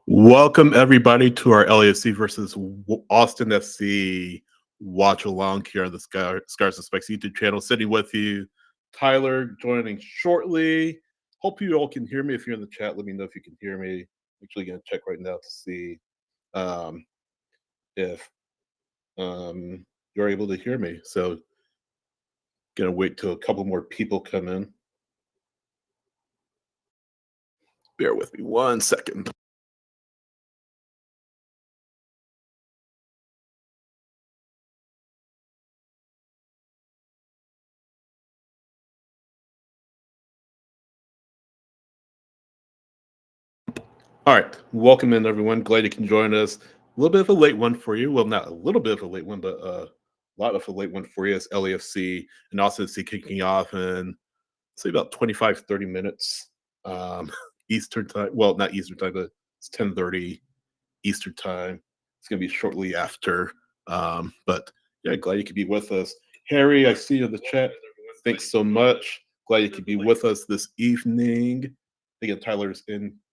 Welcome everybody to our LAFC versus Austin FC Watchalong here on the Scars and Spikes YouTube channel. Sitting with you, Tyler, joining shortly. Hope you all can hear me. If you're in the chat, let me know if you can hear me. Actually, gonna check right now to see if you're able to hear me. So, gonna wait till a couple more people come in. Bear with me 1 second. All right, welcome in everyone. Glad you can join us. A little bit of a late one for you. Well, not a little bit of a late one, but a lot of a late one for you. As LAFC and Austin FC kicking off in say about 25, 30 minutes Eastern time. Well, not Eastern time, but it's 10:30 Eastern time. It's gonna be shortly after. But yeah, glad you could be with us. Harry, I see you in the chat. Thanks so much. Glad you could be with us this evening. Again, Tyler's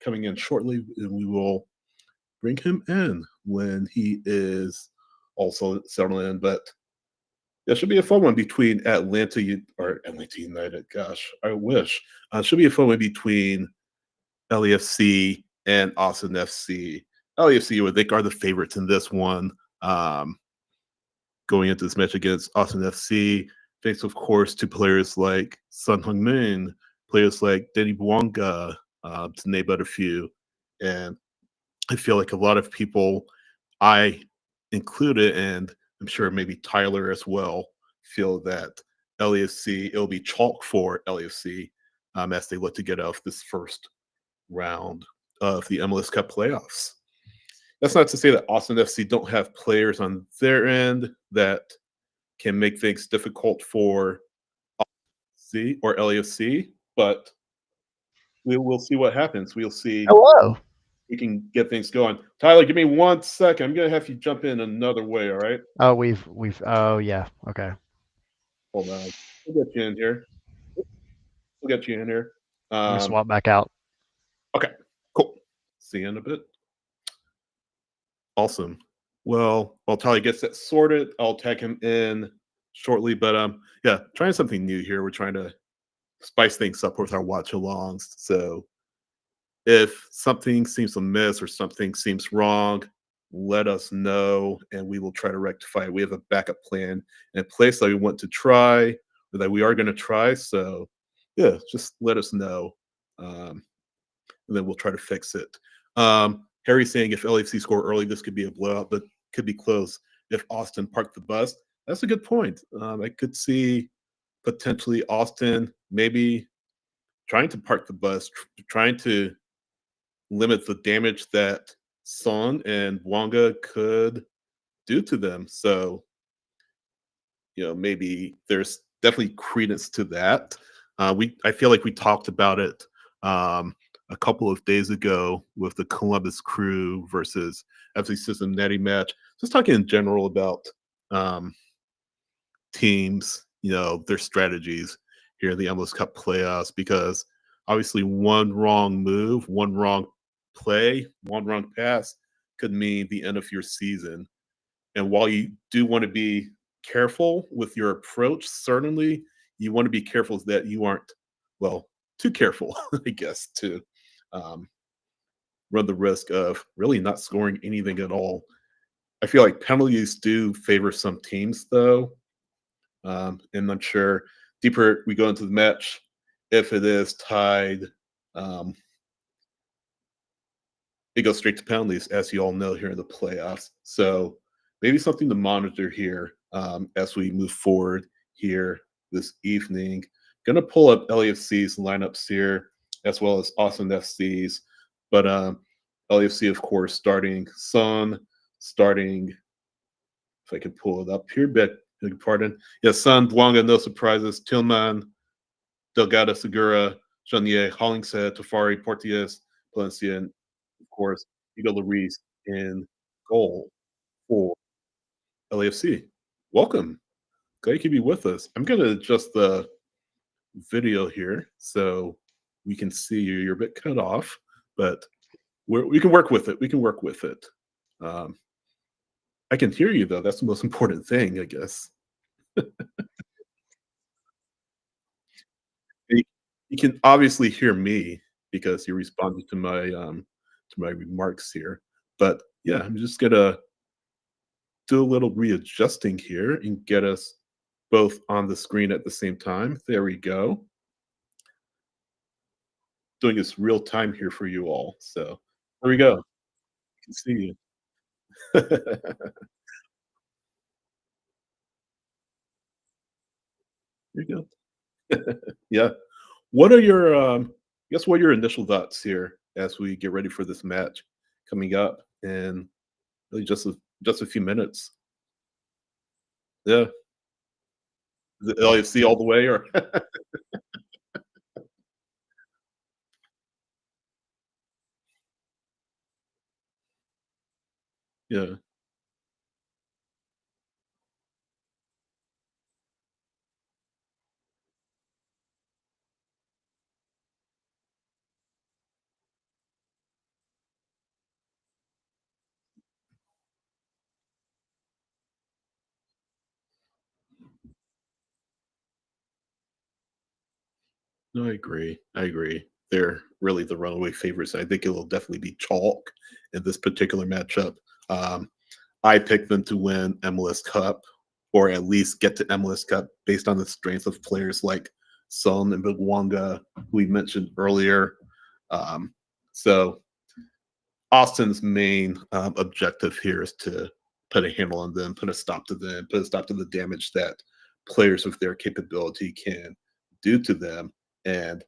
coming in shortly, and we will bring him in when he is also settled in. But it should be a fun one between Atlanta United. Gosh, I wish. Should be a fun one between LAFC and Austin FC. LAFC, I think, are the favorites in this one. Going into this match against Austin FC, thanks, of course, to players like Heung-Min, players like Denny Bwanga, to name but a few. And I feel like a lot of people, I included, and I'm sure maybe Tyler as well, feel that LAFC, it'll be chalk for LAFC as they look to get off this first round of the MLS Cup playoffs. That's not to say that Austin FC don't have players on their end that can make things difficult for C or LAFC, but we'll see what happens. We'll see. Hello. We can get things going. Tyler, give me 1 second. I'm gonna have you jump in another way. All right. Oh, oh yeah. Okay. Hold on. We'll get you in here. We'll get you in here. I'm gonna swap back out. Okay. Cool. See you in a bit. Awesome. Well, while Tyler gets that sorted, I'll tag him in shortly. But yeah, trying something new here. We're trying to spice things up with our watch-alongs. So if something seems amiss or something seems wrong, let us know and we will try to rectify it. We have a backup plan in place that we want to try, or that we are going to try. So yeah, just let us know. And then we'll try to fix it. Harry's saying if LAFC score early, this could be a blowout, but could be close if Austin parked the bus. That's a good point. I could see potentially Austin maybe trying to park the bus, trying to limit the damage that Son and Wonga could do to them. So, maybe there's definitely credence to that. I feel like we talked about it a couple of days ago with the Columbus Crew versus FC Cincinnati match. Just talking in general about teams, their strategies here in the MLS Cup playoffs, because obviously one wrong move, one wrong play, one wrong pass could mean the end of your season. And while you do want to be careful with your approach, certainly you want to be careful that you aren't, well, too careful, I guess, to run the risk of really not scoring anything at all. I feel like penalties do favor some teams, though. And I'm sure deeper we go into the match, if it is tied, it goes straight to penalties, as you all know, here in the playoffs. So maybe something to monitor here as we move forward here this evening. Going to pull up LAFC's lineups here, as well as Austin FC's. But LAFC, of course, starting Son, if I can pull it up here, beg pardon. Yeah, Son, Bwanga, no surprises. Tillman, Delgado, Segura, Chanier, Hollingshead, Tafari, Portillas, Valencia, and of course, Hugo Lloris in goal for LAFC. Welcome. Glad you could be with us. I'm going to adjust the video here so we can see you. You're a bit cut off, but we can work with it. We can work with it. Um, I can hear you though. That's the most important thing, I guess. You, you can obviously hear me because you responded to my remarks here. But yeah, I'm just gonna do a little readjusting here and get us both on the screen at the same time. There we go. Doing this real time here for you all. So there we go. I can see you. There you go. Yeah. What are your guess what are your initial thoughts here as we get ready for this match coming up in really just a few minutes? Yeah. Is it LAFC all the way or yeah. No, I agree. I agree. They're really the runaway favorites. I think it will definitely be chalk in this particular matchup. Um, I picked them to win MLS Cup or at least get to MLS Cup based on the strength of players like Son and Bugwanga, who we mentioned earlier. Um, so Austin's main objective here is to put a handle on them, put a stop to them, put a stop to the damage that players with their capability can do to them. And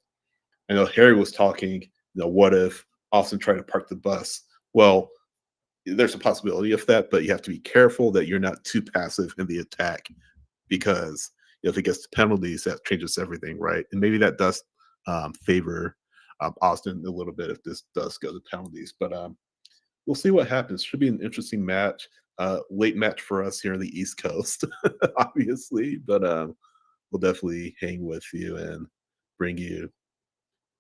I know Harry was talking, what if Austin tried to park the bus? Well, there's a possibility of that, but you have to be careful that you're not too passive in the attack because if it gets to penalties, that changes everything, right? And maybe that does favor Austin a little bit if this does go to penalties. But we'll see what happens. Should be an interesting match. Late match for us here on the East Coast, obviously, but we'll definitely hang with you and bring you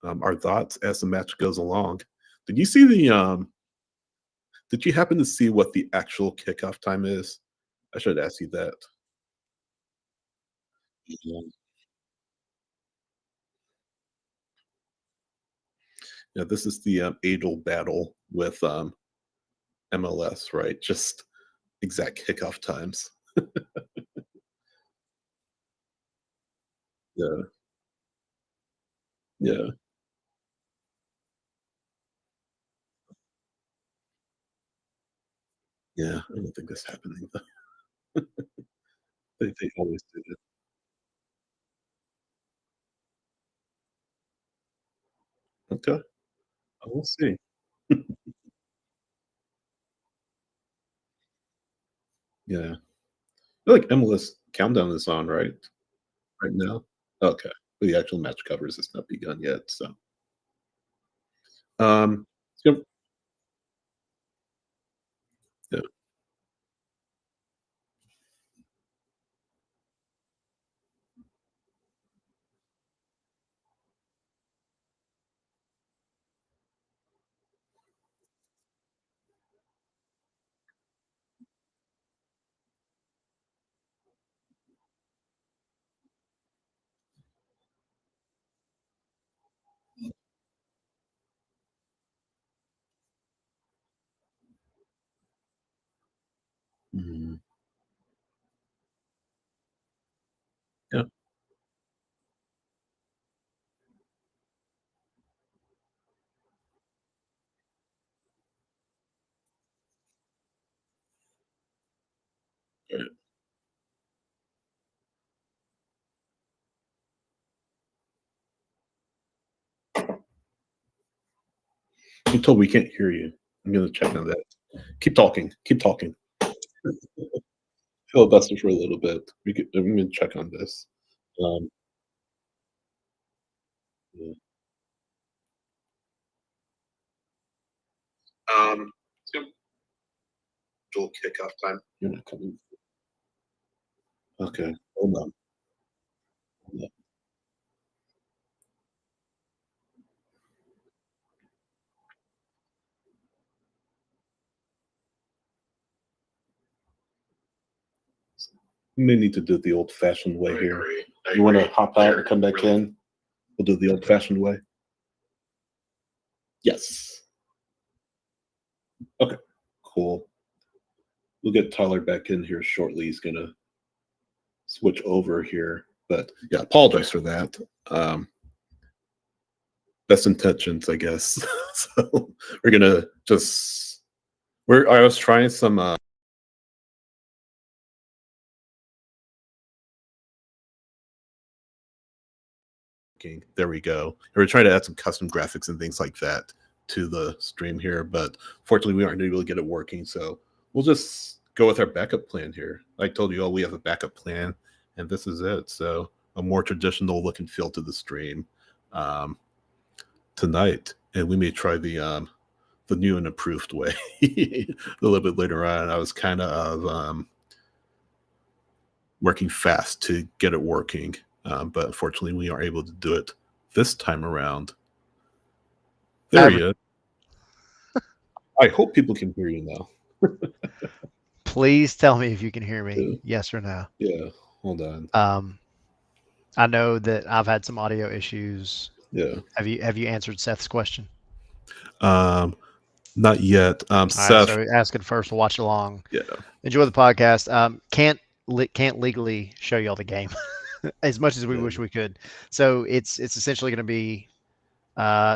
our thoughts as the match goes along. Did you see the did you happen to see what the actual kickoff time is? I should ask you that. Yeah, yeah, this is the age-old battle with MLS, right? Just exact kickoff times. Yeah, yeah, yeah. I don't think that's happening. They always do it. Okay, we'll see. Yeah, I feel like MLS countdown is on right now. Okay, but the actual match covers has not begun yet. So, um, so yeah. Mhm. Yeah. Right. I'm told we can't hear you. I'm gonna check on that. Keep talking. Keep talking. Filibuster for a little bit. I'm gonna check on this. Um, yeah. Schedule kickoff time. You're not coming. Okay, hold on. Hold on. We may need to do it the old-fashioned way here. You want to hop out and come back in? We'll do it the old-fashioned way. Yes. Okay, cool. We'll get Tyler back in here shortly. He's going to switch over here. But yeah, apologize for that. Best intentions, I guess. So we're going to just... I was trying some... There we go. And we're trying to add some custom graphics and things like that to the stream here, but fortunately we aren't able to get it working, so we'll just go with our backup plan here. I told you all we have a backup plan, and this is it. So a more traditional look and feel to the stream tonight, and we may try the new and improved way a little bit later on. I was kind of working fast to get it working. But unfortunately, we aren't able to do it this time around. There he is. I hope people can hear you now. Please tell me if you can hear me, yes or no. Yeah, hold on. I know that I've had some audio issues. Yeah. Have you answered Seth's question? Not yet. Seth. Right, so asking first, watch along. Yeah. Enjoy the podcast. Can't legally show you all the game. As much as we wish we could. So it's essentially going to be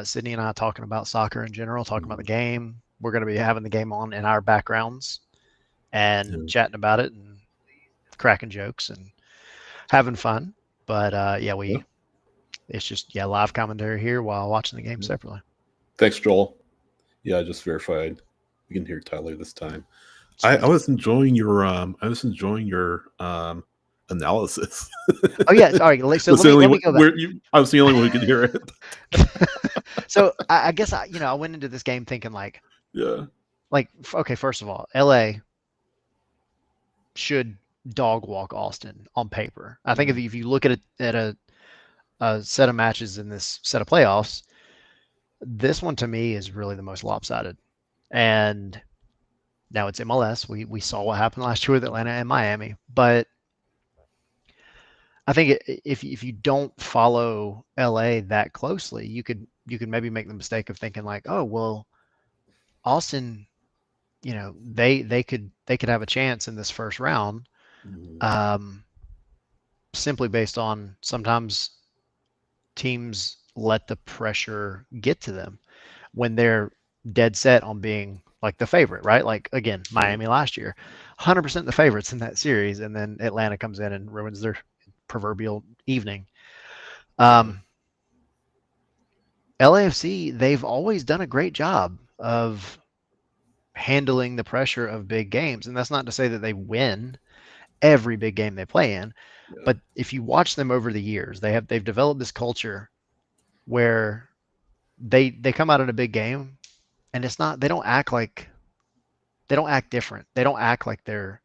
Sydney and I talking about soccer in general, talking about the game. We're going to be having the game on in our backgrounds and chatting about it and cracking jokes and having fun. But it's just live commentary here while watching the game separately. Thanks, Joel. Yeah, I just verified. You can hear Tyler this time. I was enjoying your analysis. Oh yeah, all right. So let me go back. I was the only one who could hear it. So I guess I went into this game thinking okay, first of all, LA should dog walk Austin on paper. I think if you look at a set of matches in this set of playoffs, this one to me is really the most lopsided. And now it's MLS. We saw what happened last year with Atlanta and Miami, but I think if you don't follow LA that closely, you could maybe make the mistake of thinking oh well, Austin, they could have a chance in this first round, simply based on sometimes teams let the pressure get to them when they're dead set on being the favorite, right? Again, Miami last year, 100% the favorites in that series, and then Atlanta comes in and ruins their proverbial evening. LAFC, they've always done a great job of handling the pressure of big games, and that's not to say that they win every big game they play in, but if you watch them over the years, they've developed this culture where they come out in a big game, and they don't act different. They don't act like they're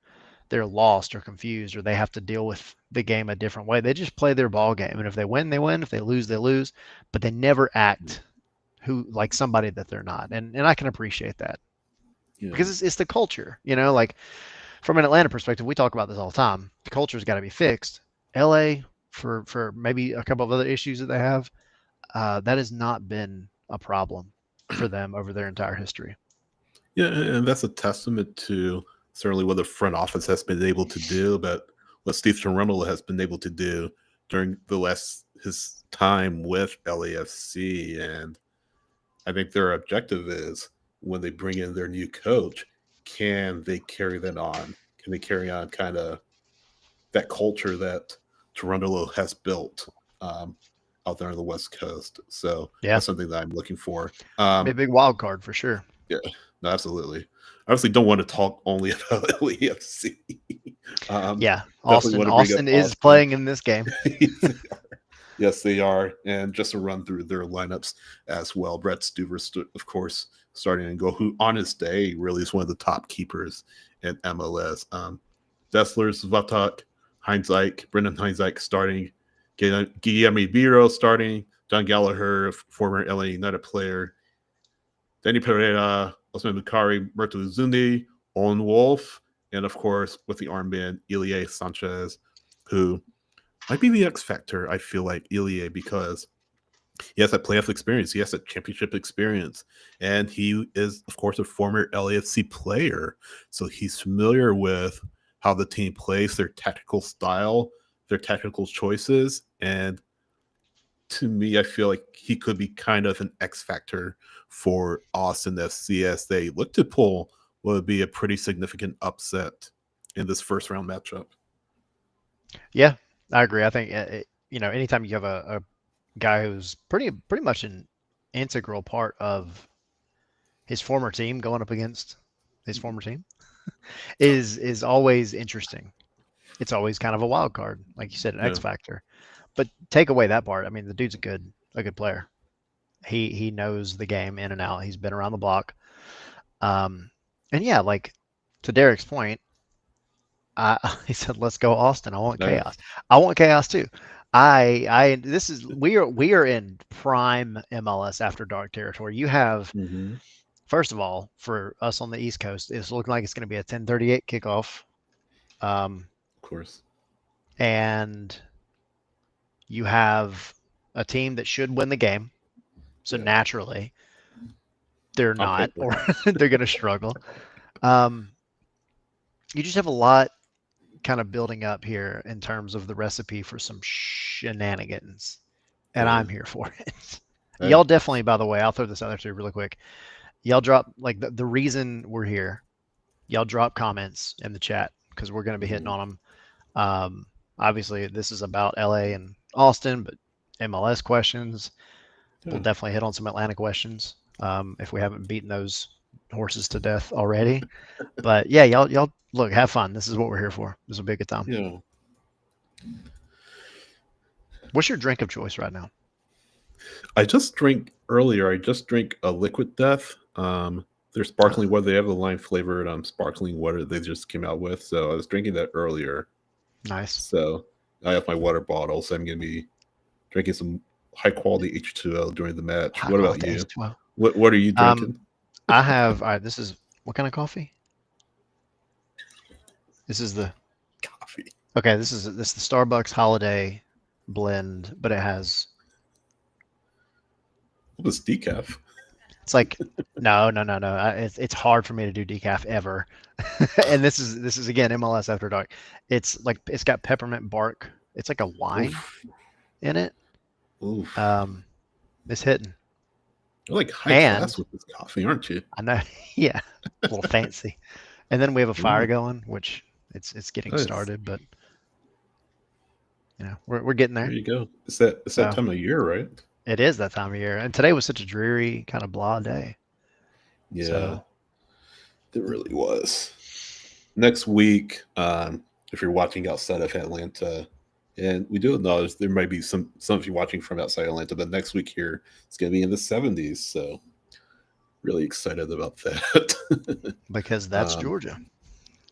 lost or confused or they have to deal with the game a different way. They just play their ball game, and if they win, they win. If they lose, they lose. But they never act like somebody that they're not, and I can appreciate that because it's the culture. From an Atlanta perspective, we talk about this all the time. The culture's got to be fixed. LA, for maybe a couple of other issues that they have, that has not been a problem for them over their entire history. Yeah, and that's a testament to certainly what the front office has been able to do, but what Steve Cherundolo has been able to do during his time with LAFC. And I think their objective is when they bring in their new coach, can they carry that on? Can they carry on kind of that culture that Cherundolo has built out there on the West Coast? So that's something that I'm looking for. Be a big wild card for sure. Yeah, no, absolutely. I obviously don't want to talk only about LAFC. Austin is playing in this game. Yes, they are. And just to run through their lineups as well, Brett Stuver, of course, starting and go, who on his day really is one of the top keepers in MLS. Dessler, Zvatak, Heinzike, Brendan Heinzike starting, Guillermo Biro starting, John Gallagher, former LA United player, Danny Pereira, Osman Bukari, Murto Zundi, Owen Wolf, And of course, with the armband, Ilie Sanchez, who might be the X factor. I feel like Ilie, because he has that playoff experience, he has that championship experience, and he is, of course, a former LAFC player. So he's familiar with how the team plays, their tactical style, their tactical choices, and to me, I feel like he could be kind of an X factor for Austin FC as they look to pull what would be a pretty significant upset in this first round matchup. Yeah, I agree. I think anytime you have a guy who's pretty much an integral part of his former team going up against his former team is always interesting. It's always kind of a wild card, like you said, an X Yeah. factor. But take away that part. I mean, the dude's a good player. He knows the game in and out. He's been around the block. And yeah, like to Derek's point, he said, "Let's go, Austin. I want chaos. I want chaos too." We are in prime MLS After Dark territory. You have, first of all, for us on the East Coast, it's looking like it's going to be a 10:38 kickoff. Of course. And you have a team that should win the game. So naturally, they're not, or they're going to struggle. You just have a lot kind of building up here in terms of the recipe for some shenanigans. And I'm here for it. Y'all definitely, by the way, I'll throw this out there too really quick. Y'all drop, like, the reason we're here, y'all drop comments in the chat because we're going to be hitting on them. Obviously, this is about LA and Austin, but MLS questions. We'll definitely hit on some Atlanta questions if we haven't beaten those horses to death already. But yeah, y'all look, have fun. This is what we're here for. This will be a good time. Yeah. What's your drink of choice right now? I just drank a Liquid Death. Their sparkling water. They have the lime flavored sparkling water they just came out with. So I was drinking that earlier. Nice. So I have my water bottle. So I'm going to be drinking some high quality H2O during the match. What about you? H2O. What are you drinking? I have. All right. This is what kind of coffee? This is the coffee. Okay. This is the Starbucks Holiday blend, but it has. What is decaf? It's like no. It's hard for me to do decaf ever. And this is again MLS After Dark. It's got peppermint bark. It's like a wine in it. Oof. It's hitting. You're like high class with this coffee, aren't you? I know. Yeah, a little fancy. And then we have a fire going, which it's getting started, but we're getting there. There you go. It's that time of year, right? It is that time of year, and today was such a dreary kind of blah day. Yeah, it really was. Next week, if you're watching outside of Atlanta, and we do acknowledge there might be some of you watching from outside Atlanta, but next week here it's going to be in the 70s, so really excited about that. Because that's Georgia.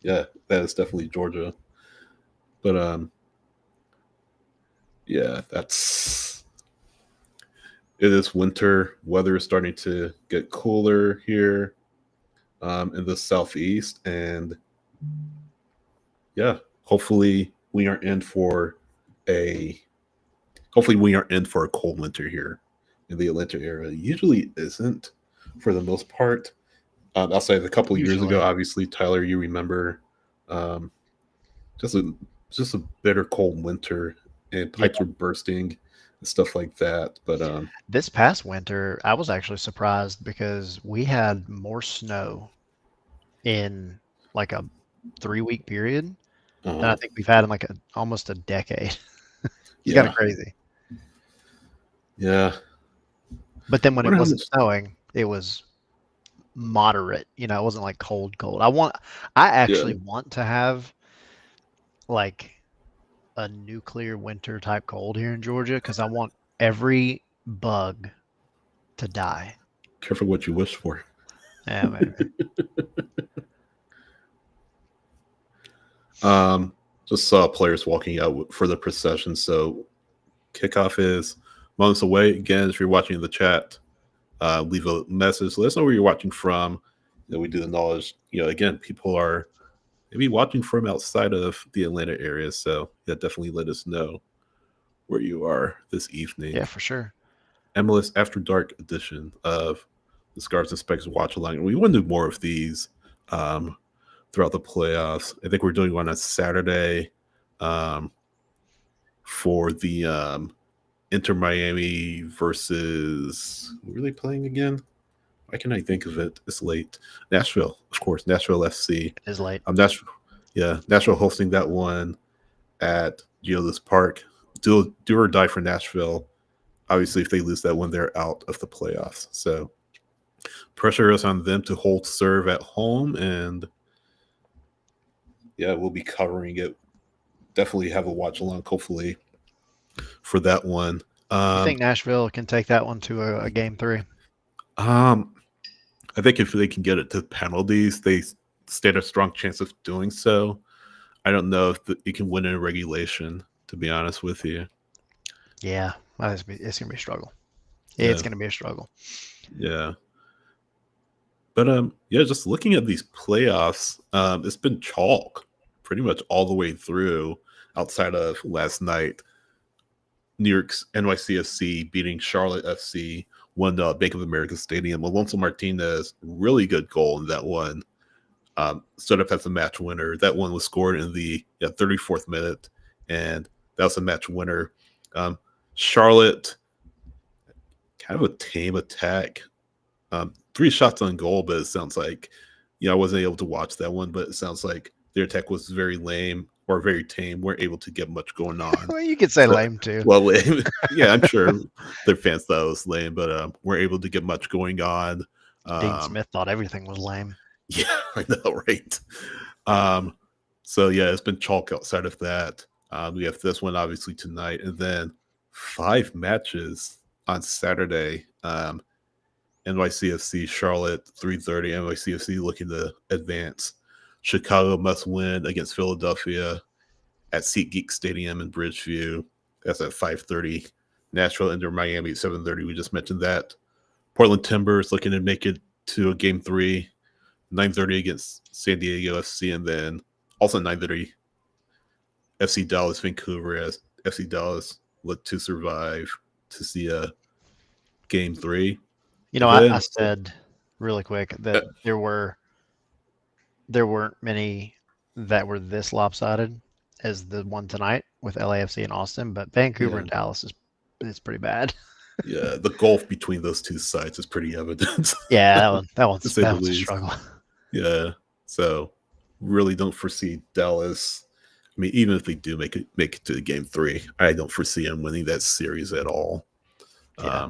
Yeah, that is definitely Georgia. But yeah, it is winter. Weather is starting to get cooler here in the southeast, and yeah, hopefully we aren't in for a cold winter here in the Atlanta area. It usually isn't for the most part. Outside of a couple of years ago, obviously, Tyler, you remember just a bitter cold winter and pipes were bursting and stuff like that. But this past winter, I was actually surprised because we had more snow in like a 3-week period than I think we've had in like almost a decade. It's kind of crazy. Yeah. But then when it wasn't snowing, it was moderate. It wasn't like cold. I actually want to have like a nuclear winter type cold here in Georgia because I want every bug to die. Careful what you wish for. Yeah, man. Just saw players walking out for the procession. So kickoff is moments away. Again, if you're watching in the chat, leave a message. Let us know where you're watching from. We do acknowledge, again, people are maybe watching from outside of the Atlanta area. So yeah, definitely let us know where you are this evening. Yeah, for sure. MLS After Dark edition of the Scars and Spikes Watchalong. And we want to do more of these um, throughout the playoffs. I think we're doing one on Saturday um, for the Inter Miami versus who are they playing again? Why can I think of it? It's late. Nashville, of course. Nashville FC. It is late. Nashville hosting that one at Geodis Park. Do or die for Nashville. Obviously, if they lose that one, they're out of the playoffs. So pressure is on them to hold serve at home, and yeah, we'll be covering it. Definitely have a watch along, hopefully, for that one. You think Nashville can take that one to a game 3? I think if they can get it to penalties, they stand a strong chance of doing so. I don't know if you can win in regulation, to be honest with you. Yeah, it's going to be a struggle. Yeah. It's going to be a struggle. Yeah. But yeah, just looking at these playoffs, it's been chalk pretty much all the way through outside of last night. New York's NYCFC beating Charlotte FC, won the Bank of America Stadium. Alonso Martinez, really good goal in that one. Stood up as a match winner. That one was scored in the 34th minute, and that was a match winner. Charlotte, kind of a tame attack. 3 shots on goal, but it sounds like, I wasn't able to watch that one, but it sounds like their attack was very lame or very tame. Weren't able to get much going on. Well, you could say lame too. Well, lame. Yeah, I'm sure their fans thought it was lame, but weren't able to get much going on. Dean Smith thought everything was lame. Yeah, I know, right? So yeah, it's been chalk outside of that. We have this one obviously tonight, and then 5 matches on Saturday. NYCFC Charlotte 3:30. NYCFC looking to advance. Chicago must win against Philadelphia at SeatGeek Stadium in Bridgeview. That's at 5:30. Nashville Inter Miami at 7:30. We just mentioned that. Portland Timbers looking to make it to a game 3. 9:30 against San Diego FC, and then also 9:30 FC Dallas Vancouver, as FC Dallas look to survive to see a game 3. I said really quick that there weren't many that were this lopsided as the one tonight with LAFC and Austin, but Vancouver and Dallas is pretty bad. Yeah, the gulf between those two sides is pretty evident. Yeah, that one's a struggle. Yeah, so really don't foresee Dallas. I mean, even if they do make it to game 3, I don't foresee them winning that series at all. Yeah.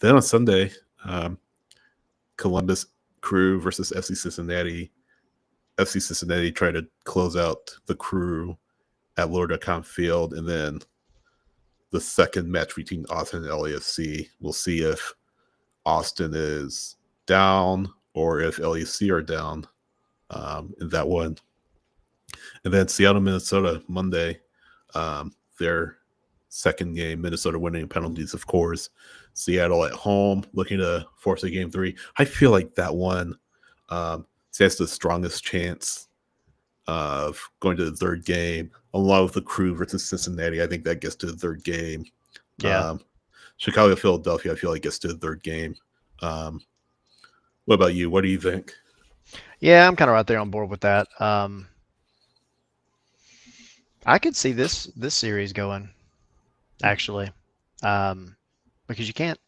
Then on Sunday, Columbus Crew versus FC Cincinnati. FC Cincinnati tried to close out the Crew at Lord.com Field, and then the second match between Austin and LAFC. We'll see if Austin is down or if LAFC are down in that one. And then Seattle, Minnesota, Monday, their second game, Minnesota winning penalties, of course. Seattle at home, looking to force a game 3. I feel like that one has the strongest chance of going to the third game, along with the Crew versus Cincinnati. I think that gets to the third game. Yeah. Chicago, Philadelphia, I feel like gets to the third game. What about you? What do you think? Yeah, I'm kind of right there on board with that. I could see this series going, actually, because you can't,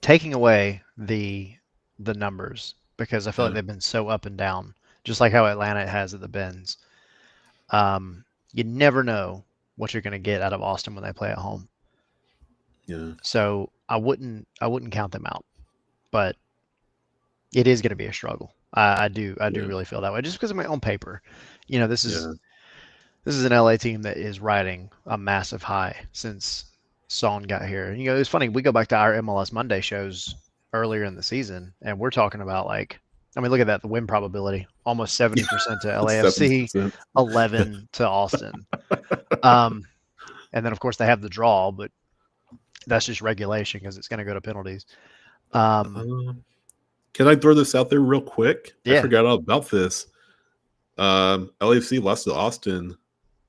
taking away the numbers, because I feel like they've been so up and down, just like how Atlanta has at the Benz. You never know what you're going to get out of Austin when they play at home. Yeah. So I wouldn't count them out, but it is going to be a struggle. I do really feel that way, just because of my own paper. This is an LA team that is riding a massive high since Son got here. And it's funny, we go back to our MLS Monday shows earlier in the season, and we're talking about look at that, the win probability, almost 70% to LAFC, 70%. 11 to Austin. And then of course they have the draw, but that's just regulation because it's going to go to penalties. Can I throw this out there real quick? I Yeah. forgot all about this. LAFC lost to Austin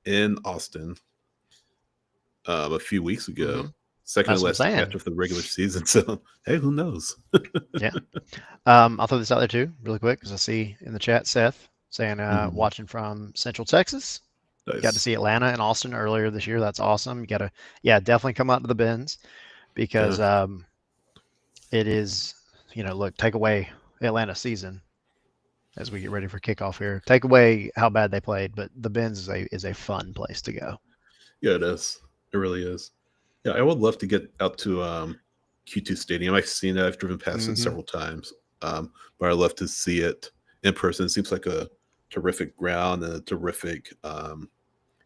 in Austin a few weeks ago. Mhm. Second to That's what I'm last saying. match of the regular season. So hey, who knows? Yeah. I'll throw this out there too, really quick, because I see in the chat Seth saying Mhm. watching from Central Texas. Got to Nice. see Atlanta and Austin earlier this year. That's awesome. You got to, yeah, definitely come out to the Bends Yeah. because it is, look, take away Atlanta season as we get ready for kickoff here. Take away how bad they played, but the Bends is a fun place to go. Yeah, it is. It really is. Yeah, I would love to get out to Q2 Stadium. I've seen it. I've driven past it Hmm. several times. But I'd love to see it in person. It seems like a terrific ground and a terrific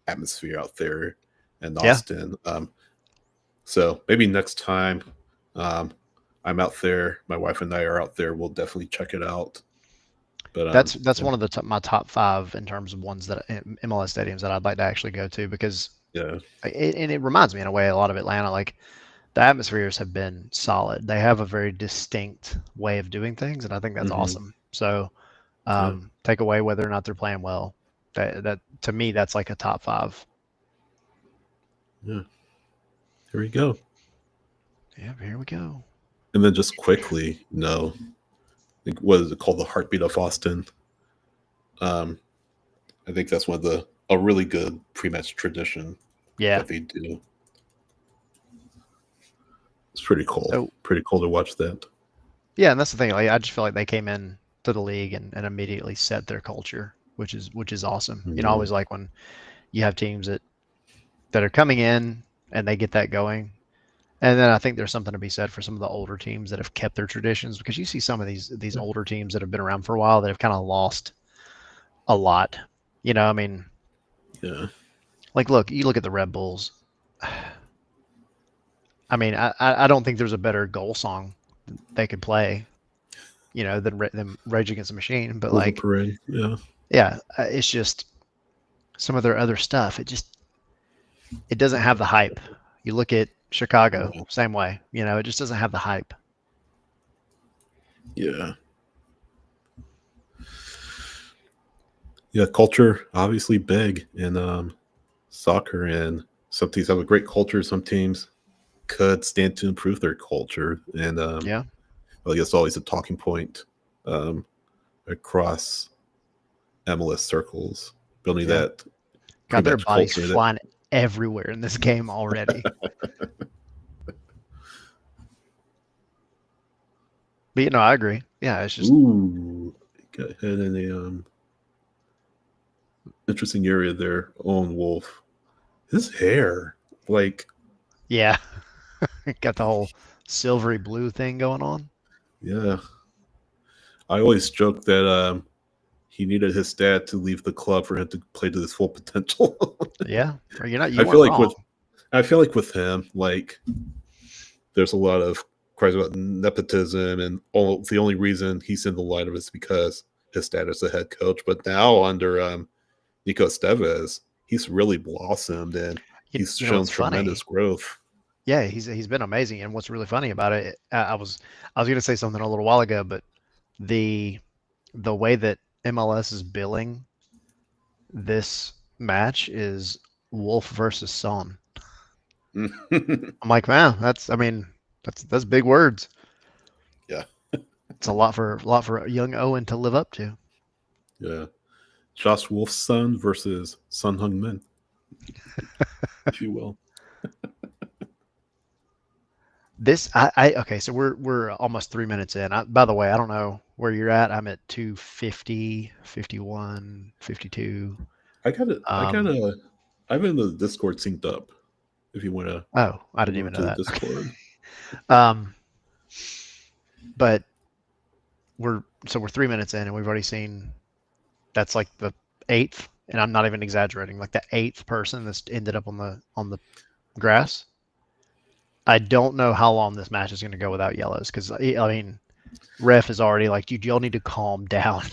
atmosphere out there in Yeah, Austin. So maybe next time I'm out there, my wife and I are out there, we'll definitely check it out. But that's yeah, one of my top five in terms of ones that MLS stadiums that I'd like to actually go to because yeah. and it reminds me in a way a lot of Atlanta. Like the atmospheres have been solid. They have a very distinct way of doing things, and I think that's Hmm. awesome. So Yeah. take away whether or not they're playing well. That to me, that's like a top five. Yeah. Here we go. Yeah, here we go. And then just quickly, what is it called? The Heartbeat of Austin. Um, I think that's one of a really good pre-match tradition Yeah. that they do. It's pretty cool. So Pretty cool to watch that. yeah, and that's the thing. Like I just feel like they came in to the league and immediately set their culture, which is awesome. I Mhm. always like when you have teams that are coming in and they get that going. And then I think there's something to be said for some of the older teams that have kept their traditions because you see some of these Yeah. older teams that have been around for a while that have kind of lost a lot. I mean, Yeah. like you look at the Red Bulls. I mean, I don't think there's a better goal song they could play, than Rage Against the Machine. But Purple like, Parade. Yeah. yeah, it's just some of their other stuff. It doesn't have the hype. You look at Chicago, Yeah. same way. It just doesn't have the hype. Yeah. Yeah. Culture obviously big in soccer, and some teams have a great culture. Some teams could stand to improve their culture, and Yeah, I guess always a talking point um, across MLS circles, building yeah. that God, there are pre-match bodies culture. That flying everywhere in this game already. But I agree. Yeah, it's just ooh, got head in a interesting area there. Owen Wolf, his hair, like yeah, got the whole silvery blue thing going on. yeah. I always joke that he needed his dad to leave the club for him to play to his full potential. Yeah, or you I feel weren't like wrong. with him, like there's a lot of cries about nepotism, and the only reason he's in the lineup is because his dad is the head coach. But now under Nico Estevez, he's really blossomed and he's You know shown what's tremendous funny? growth. Yeah, he's been amazing. And what's really funny about it, I was gonna say something a little while ago, but the the way that MLS is billing this match is Wolf versus Son. I'm like, man, I mean, that's big words. Yeah, It's a lot for young Owen to live up to. yeah. Josh Wolf's son versus Sun Heung-Min, if you will. Okay, so we're almost 3 minutes in. By the way, I don't know where you're at. I'm at 250, 51, 52. I got it. Um, I'm in the Discord synced up. If you want to oh, I come didn't over even know to the that. Okay. Discord. Um, but we're 3 minutes in and we've already seen that's like the eighth, and I'm not even exaggerating, like the eighth person that's ended up on the grass. I don't know how long this match is going to go without yellows because I mean, ref is already like, dude, y'all need to calm down.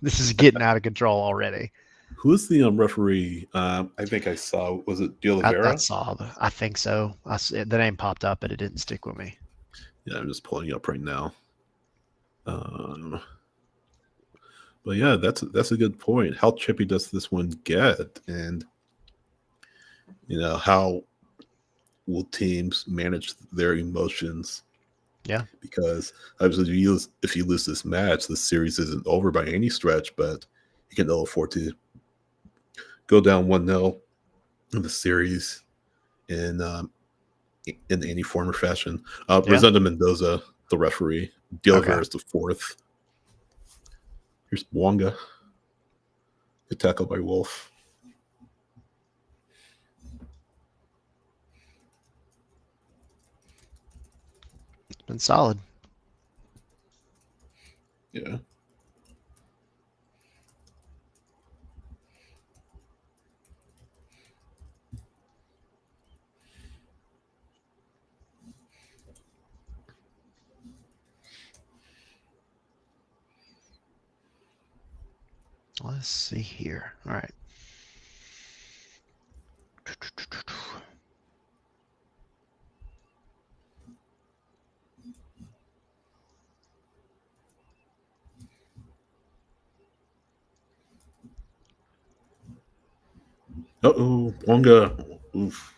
This is getting out of control already. Who's the referee? I think I saw. Was it De I Oliveira? saw. I think so. The name popped up, but it didn't stick with me. Yeah, I'm just pulling it up right now. Um, but yeah, that's a good point. How chippy does this one get, and how will teams manage their emotions? Yeah. Because obviously, if you lose this match, the series isn't over by any stretch, but you can ill afford to go down 1-0 in the series in in any form or fashion. Yeah. Rosendo Mendoza, the referee. De Okay. Oliveira is the fourth. Here's Wonga. Good tackle by Wolf. It's been solid. Yeah. Let's see here. All right. Uh-oh, Wonga. Oof.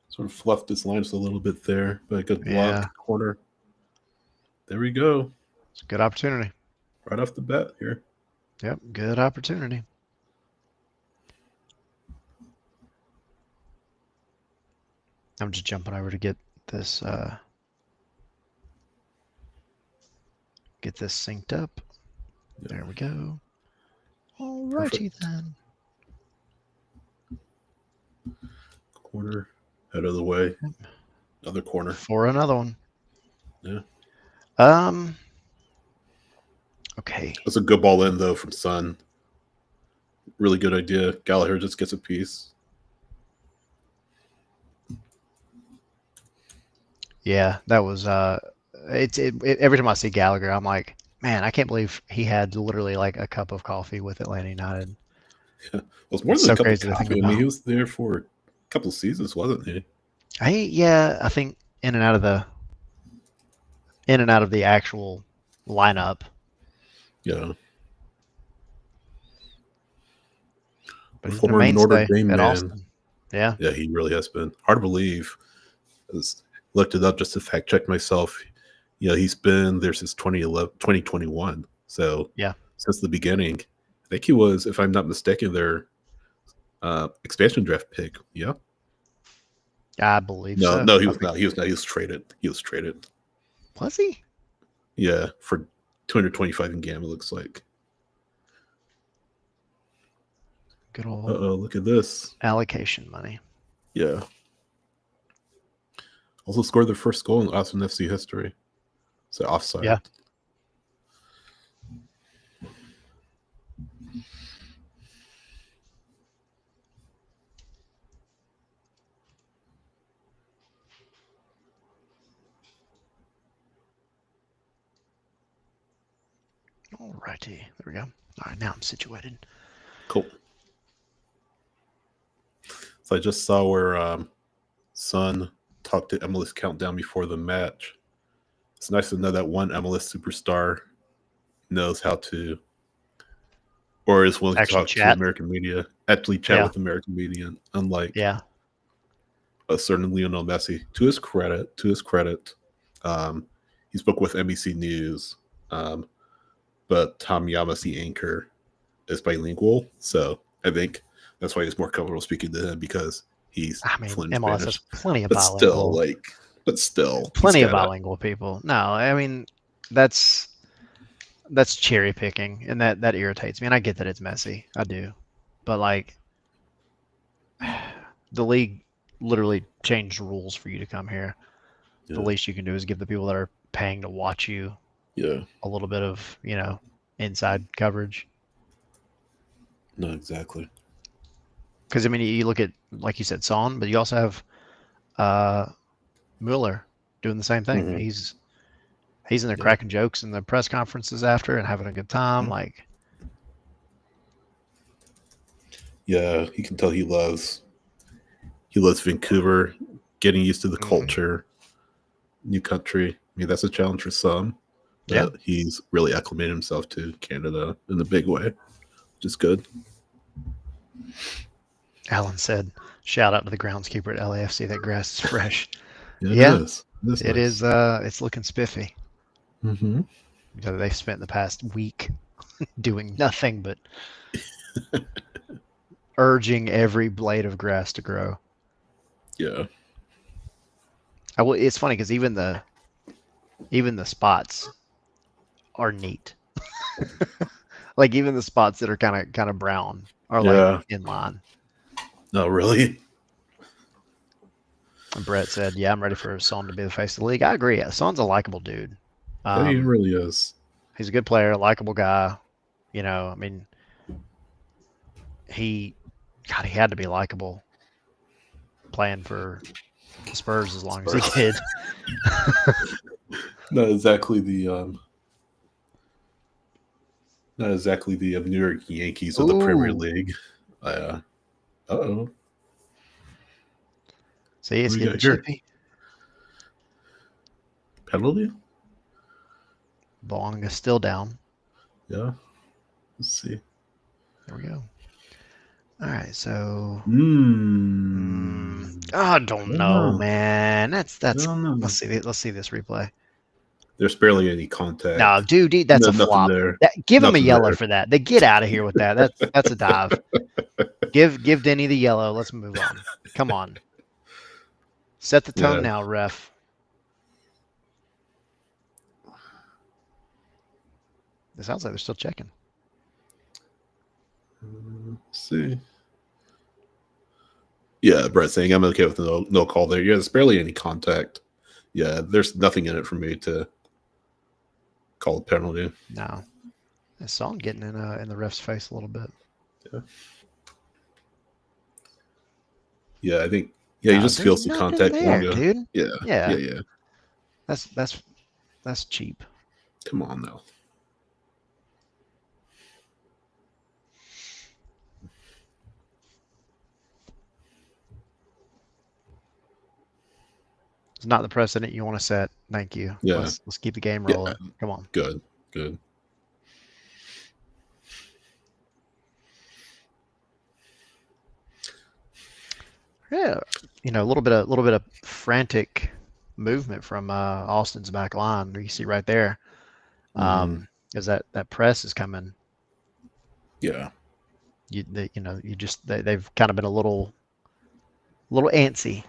Sort of fluffed his lines a little bit there, but a good block. Yeah. Corner. There we go. It's a good opportunity. Right off the bat here. Yep. Good opportunity. I'm just jumping over to get this synced up. Yeah. There we go. All righty then. Corner. Head of the way. Other corner. For another one. Yeah. Okay. That's a good ball in, though, from Son. Really good idea. Gallagher just gets a piece. Yeah, that was every time I see Gallagher, I'm like, man, I can't believe he had literally like a cup of coffee with Atlanta United. Yeah. Well, it's more It's than so a cup of crazy to think coffee. I mean, about. he was there for a couple of seasons, wasn't he? I think in and out of the actual lineup. Yeah. But he's been a Former Notre mainstay Dame at man. Austin. Yeah. Yeah, he really has been. Hard to believe. I looked it up just to fact check myself. He's been there since 2021. So Yeah. since the beginning. I think he was, if I'm not mistaken, their expansion draft pick. Yeah. I believe No, so. no, he I was think not. He was not. He was traded. He was traded. was he? Yeah, for 225 in GAM, it looks like. Good old Look at this. allocation money. Yeah. Also scored their first goal in Austin FC history. So offside. Yeah. All righty. There we go. All right, now I'm situated. Cool. So I just saw where Son talked to MLS Countdown before the match. It's nice to know that one MLS superstar knows how to, or is willing to Actually talk to chat. American media, actually chat Yeah. with American media, unlike Yeah. a certain Lionel Messi. To his credit, he spoke with NBC News, but Tom Yamasi anchor is bilingual, so I think that's why he's more comfortable speaking to him because he's I mean, fluent in MLS Spanish. has plenty of But still, bilingual. he's Plenty of gotta. bilingual people. No, I mean that's cherry picking, and that irritates me. And I get that it's messy, I do, but like the league literally changed rules for you to come here. Yeah. The least you can do is give the people that are paying to watch you a little bit of inside coverage. No, exactly. Because I mean, you look at like you said, Son, but you also have Mueller doing the same thing. Mm-hmm. He's in there cracking jokes in the press conferences after and having a good time. Mm-hmm. Like, yeah, you can tell he loves Vancouver, getting used to the culture, new country. I mean, that's a challenge for some, Yeah. But he's really acclimated himself to Canada in a big way, which is good. Alan said, "Shout out to the groundskeeper at LAFC. That grass is fresh." Yeah, Yeah, it is. it Nice. is. It's looking spiffy. Mm-hmm. They've spent the past week doing nothing but urging every blade of grass to grow. Yeah. It's funny because even the spots are neat. Like even the spots that are kind of brown are like Yeah. in line. No, really. And Brett said, "Yeah, I'm ready for Son to be the face of the league." I agree. Son's a likable dude. Yeah, he really is. He's a good player, likable guy. I mean, he had to be likable playing for the Spurs as long as he did. Not exactly the New York Yankees of the Premier Ooh. League. Uh-oh. See, it's What do we getting got here? chippy. Penalty? Bong is still down. Yeah. Let's see. There we go. All right, so I don't know, man. That's let's see this replay. There's barely any contact. No, dude, that's a Nothing flop. there. Give him a Nothing yellow there. for that. They get out of here with that. That's a dive. Give Denny the yellow. Let's move on. Come on. Set the tone now, ref. It sounds like they're still checking. Let's see. Yeah, Brett saying I'm okay with no call there. Yeah, there's barely any contact. Yeah, there's nothing in it for me to call a penalty. No. I saw him getting in the ref's face a little bit. Yeah. Yeah, I think you just feel some contact there, dude. Yeah. That's cheap. Come on now. It's not the precedent you want to set. Thank you. Yeah. Let's keep the game rolling. Yeah. Come on. Good. Yeah, a little bit of frantic movement from Austin's back line. You see right there, is that press is coming. Yeah. They've kind of been a little antsy.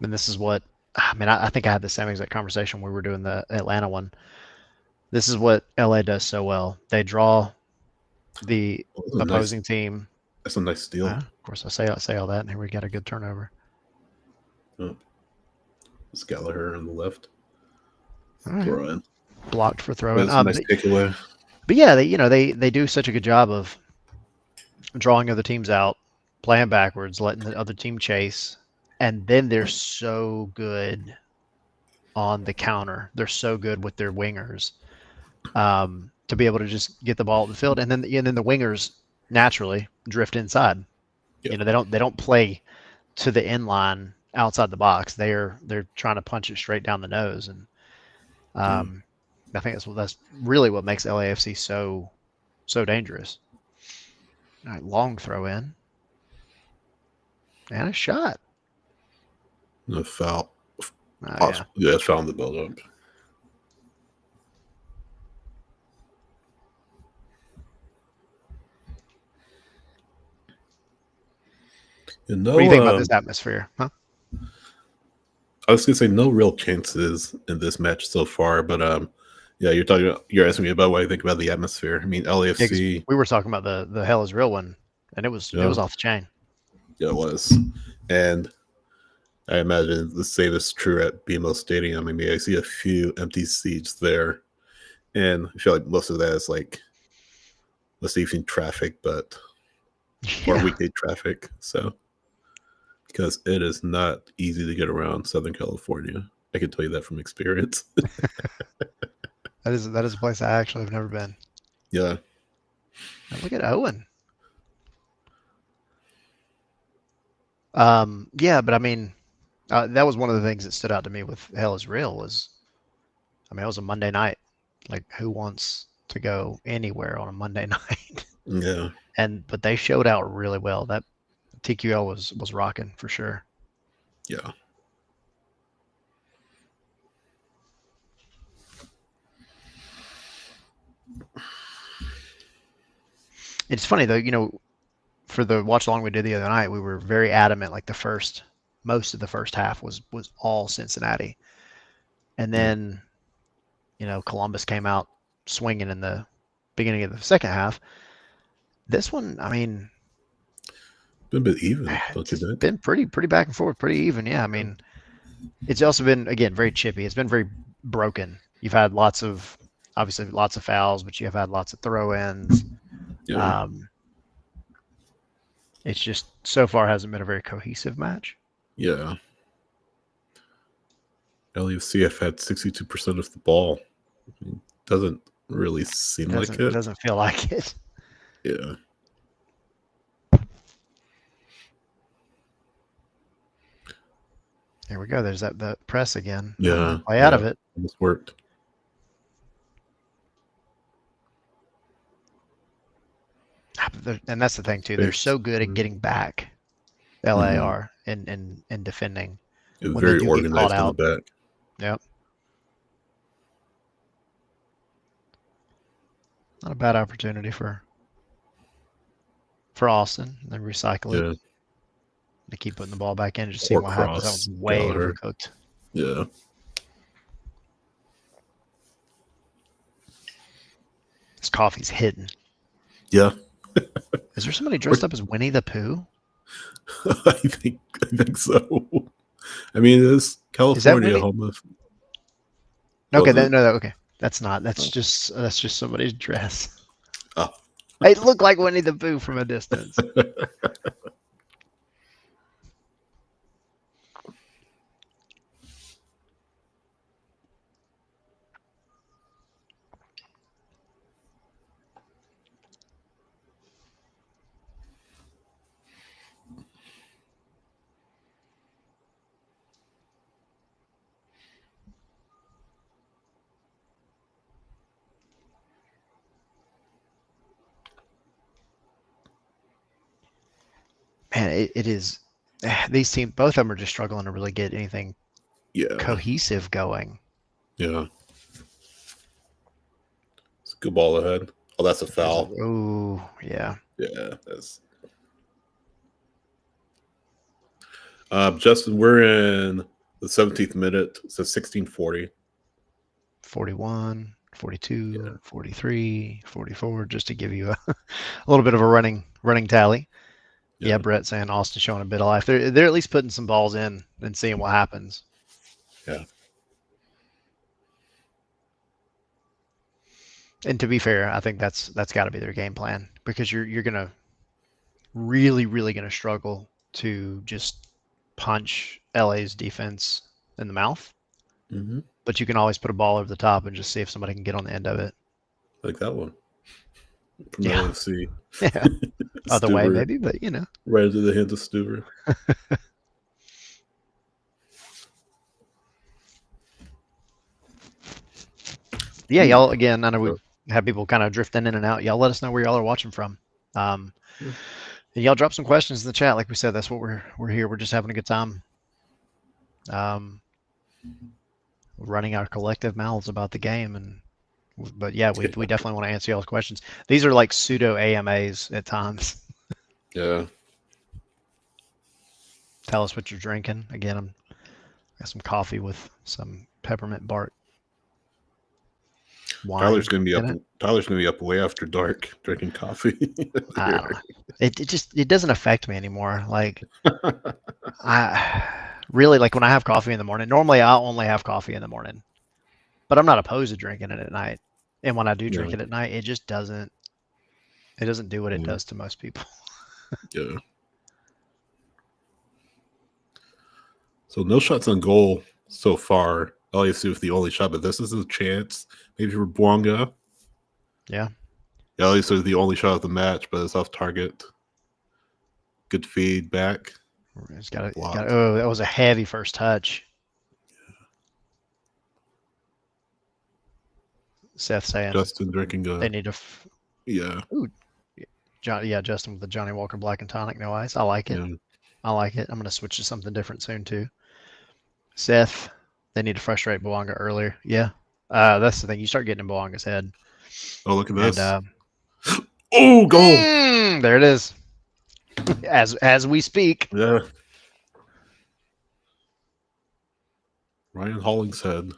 And this is what I think I had the same exact conversation when we were doing the Atlanta one. This is what LA does so well. They draw the opposing team. That's a nice steal. Of course, I say all that, and here we got a good turnover. Oh. It's Gallagher on the left. Right. Throw in. Blocked for throwing. Nice takeaway. But yeah, they do such a good job of drawing other teams out, playing backwards, letting the other team chase, and then they're so good on the counter. They're so good with their wingers. To be able to just get the ball at the field, and then the wingers naturally drift inside. Yep. They don't play to the end line outside the box. They're trying to punch it straight down the nose, and I think that's really what makes LAFC so dangerous. All right, long throw in and a shot. A foul. Yeah, foul in the build-up. What do you think about this atmosphere? Huh? I was gonna say no real chances in this match so far, but yeah, you're asking me about what I think about the atmosphere. I mean, LAFC. Yeah, we were talking about the hell is real one, and it was off the chain. Yeah, it was, and I imagine the same is true at BMO Stadium. I mean, I see a few empty seats there, and I feel like most of that is like this evening traffic, or weekday traffic. So. Because it is not easy to get around Southern California. I can tell you that from experience. That is a place I actually have never been. Yeah. Now look at Owen. Yeah, but I mean, That was one of the things that stood out to me with Hell is Real was, I mean, it was a Monday night. Like, who wants to go anywhere on a Monday night? Yeah. But they showed out really well. That TQL was rocking for sure. Yeah. It's funny though, for the watch along we did the other night, we were very adamant. Like most of the first half was all Cincinnati, and then Columbus came out swinging in the beginning of the second half. This one, I mean, Been a bit even, don't you it's think? been pretty back and forth, pretty even. Yeah, I mean, it's also been again very chippy. It's been very broken. You've had obviously lots of fouls, but you have had lots of throw-ins. Yeah. It's just so far hasn't been a very cohesive match. Yeah. LAFC have had 62% of the ball. Doesn't really seem like it. Doesn't feel like it. Yeah. Here we go. There's the press again. Yeah. Play out of it. Almost worked. And that's the thing too. They're so good at getting back. LAR in defending. It was When very they do get caught organized in the out. back. Yep. Not a bad opportunity for Austin. And then recycle it. They keep putting the ball back in, just seeing what happens. That was way overcooked. Yeah. This coffee's hidden. Yeah. Is there somebody dressed up as Winnie the Pooh? I think so. I mean, it's California, home of. Okay, okay. That's not. That's just somebody's dress. Oh. It looked like Winnie the Pooh from a distance. Man, it is. These teams, both of them are just struggling to really get anything cohesive going. Yeah. It's a good ball ahead. Oh, that's a foul. Oh, yeah. Yeah, that's. Justin, we're in the 17th minute. So 16:40. 41, 42, 43, 44, just to give you a little bit of a running tally. Yeah, Brett saying Austin showing a bit of life. They're at least putting some balls in and seeing what happens. Yeah. And to be fair, I think that's got to be their game plan, because you're gonna really gonna struggle to just punch LA's defense in the mouth. Mm-hmm. But you can always put a ball over the top and just see if somebody can get on the end of it. Like that one. From LAFC. Yeah. Other way, maybe, but Right into the hands of Stuber. Yeah, y'all, again, I know we have people kind of drifting in and out. Y'all let us know where y'all are watching from. And y'all drop some questions in the chat. Like we said, that's what we're here. We're just having a good time. Running our collective mouths about the game. But yeah, we definitely want to answer y'all's questions. These are like pseudo AMAs at times. Yeah. Tell us what you're drinking. Again, I got some coffee with some peppermint bark wine. Tyler's gonna be up way after dark drinking coffee. I don't know. It doesn't affect me anymore. Like I really, like when I have coffee in the morning, normally I'll only have coffee in the morning, but I'm not opposed to drinking it at night. And when I do drink it at night, it just doesn't do what it does to most people. Yeah. So no shots on goal so far. LAFC with the only shot, but this is a chance maybe for Bouanga. Yeah. LAFC is the only shot of the match, but it's off target. Good feedback. It's got Blocked. oh, that was a heavy first touch. Seth saying Justin drinking they a need to. yeah. Ooh, Justin with the Johnny Walker Black and Tonic, no ice. I like it. Yeah. I like it. I'm gonna switch to something different soon too. Seth, they need to frustrate Bouanga earlier. Yeah, that's the thing. You start getting in Bouanga's head, Oh, look at and this. Oh, goal. there it is. As we speak. Yeah. Ryan Hollingshead.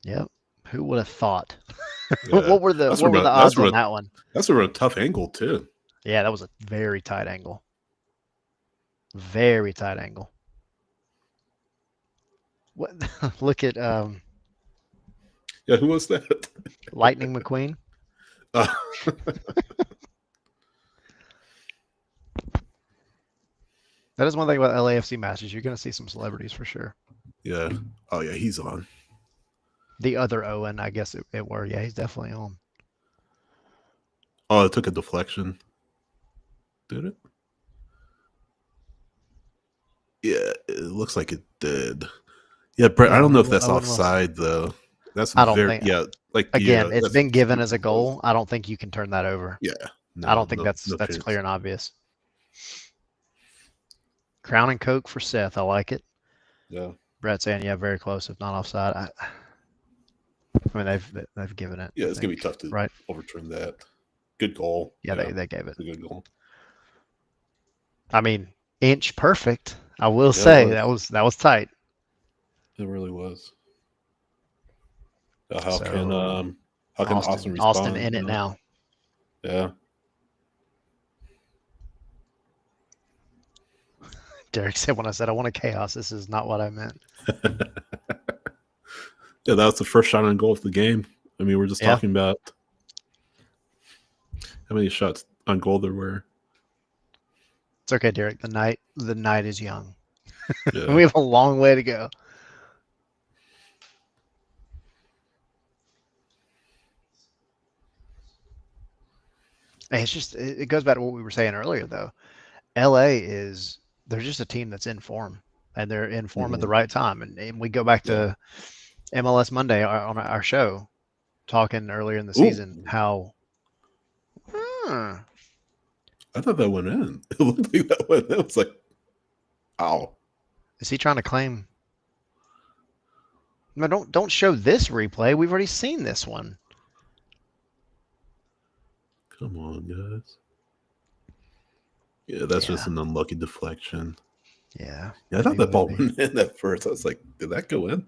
Yep. Who would have thought? Yeah. What were the odds on that one? That's a real tough angle too. Yeah, that was a very tight angle. Very tight angle. What? Look at Yeah, who was that? Lightning McQueen. That is one thing about LAFC matches. You're going to see some celebrities for sure. Yeah. Oh yeah, he's on. The other Owen, I guess it were. Yeah, he's definitely on. Oh, it took a deflection. Did it? Yeah, it looks like it did. Yeah, Brett, Yeah, I don't know if that's Owen offside though. That's I don't very think. yeah. Like Again, it's that's been given as a goal. I don't think you can turn that over. Yeah. No, I don't think no that's chance. clear and obvious. Crown and Coke for Seth. I like it. Yeah. Brett saying, yeah, very close, if not offside. I mean, they've given it. Yeah, it's gonna be tough to overturn that. Good goal. Yeah, they gave it. A good goal. I mean, inch perfect. I will say that was tight. It really was. How can Austin respond? Austin in it now. Yeah. Derek said when I said I want a chaos, this is not what I meant. Yeah, that was the first shot on goal of the game. I mean, we're just talking about how many shots on goal there were. It's okay, Derek. The night is young. Yeah. We have a long way to go. And it's just it goes back to what we were saying earlier, though. LA they're just a team that's in form, and they're in form at the right time. And we go back to MLS Monday on our show, talking earlier in the season how. I thought that went in. It looked like that went in. It was like, ow. Is he trying to claim? No, don't show this replay. We've already seen this one. Come on, guys. Yeah, that's just an unlucky deflection. Yeah. I thought that ball went in at first. I was like, did that go in?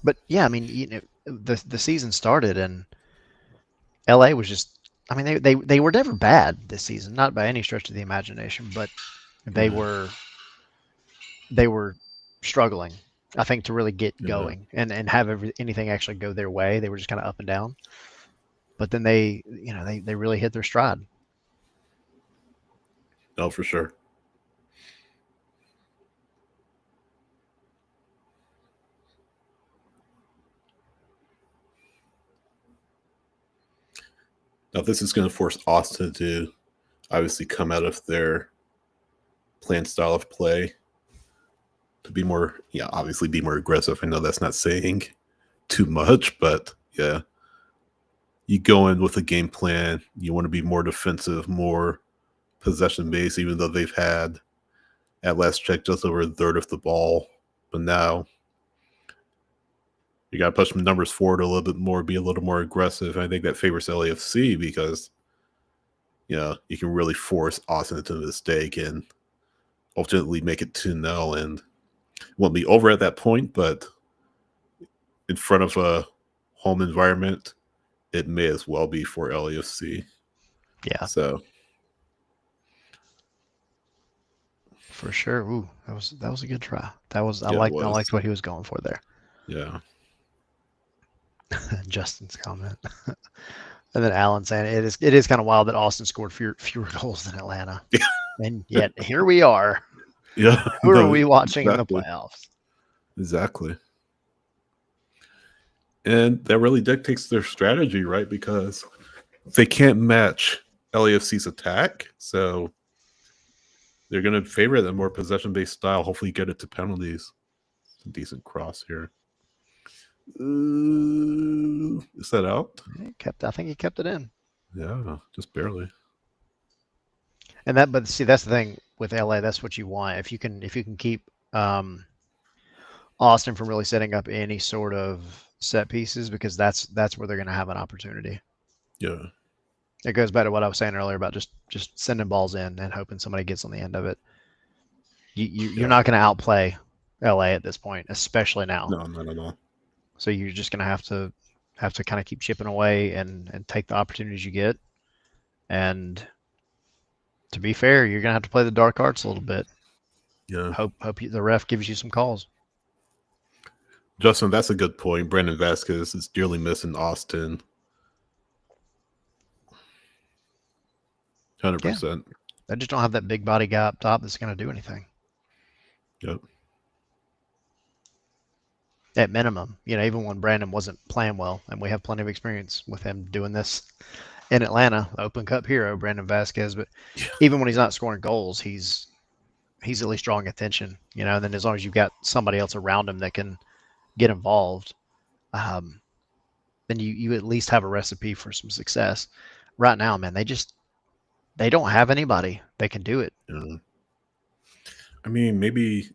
But yeah, I mean, the season started and LA was just. I mean, they were never bad this season, not by any stretch of the imagination, but they were struggling, I think, to really get going and have anything actually go their way. They were just kind of up and down. But then they really hit their stride. Oh, for sure. Now, this is going to force Austin to obviously come out of their planned style of play to be more, obviously be more aggressive. I know that's not saying too much, but yeah, you go in with a game plan. You want to be more defensive, more possession based, even though they've had at last check just over a third of the ball. But now you got to push some numbers forward a little bit more, be a little more aggressive. I think that favors LAFC because, you can really force Austin into a mistake and ultimately make it 2-0. And it won't be over at that point, but in front of a home environment, it may as well be for LAFC. Yeah. So. For sure. Ooh, that was a good try. I liked what he was going for there. Yeah. Justin's comment. And then Alan saying it is kind of wild that Austin scored fewer goals than Atlanta. And yet here we are. Yeah. Who are we watching in the playoffs? Exactly. And that really dictates their strategy, right? Because they can't match LAFC's attack, so they're going to favor the more possession-based style. Hopefully, get it to penalties. It's a decent cross here. Is that out? I think he kept it in. Yeah, just barely. And but see, that's the thing with LA. That's what you want. If you can keep Austin from really setting up any sort of set pieces, because that's where they're going to have an opportunity. Yeah. It goes back to what I was saying earlier about just sending balls in and hoping somebody gets on the end of it. You're not going to outplay LA at this point, especially now. No. So you're just going to have to kind of keep chipping away and take the opportunities you get. And to be fair, you're going to have to play the dark arts a little bit. Yeah. Hope the ref gives you some calls. Justin, that's a good point. Brandon Vasquez is dearly missing Austin. 100%. Yeah. They just don't have that big body guy up top that's going to do anything. Yep. At minimum, even when Brandon wasn't playing well, and we have plenty of experience with him doing this in Atlanta, Open Cup hero, Brandon Vasquez. But even when he's not scoring goals, he's at least drawing attention, and then as long as you've got somebody else around him that can get involved, then you at least have a recipe for some success. Right now, man, they don't have anybody that can do it. Yeah. I mean, maybe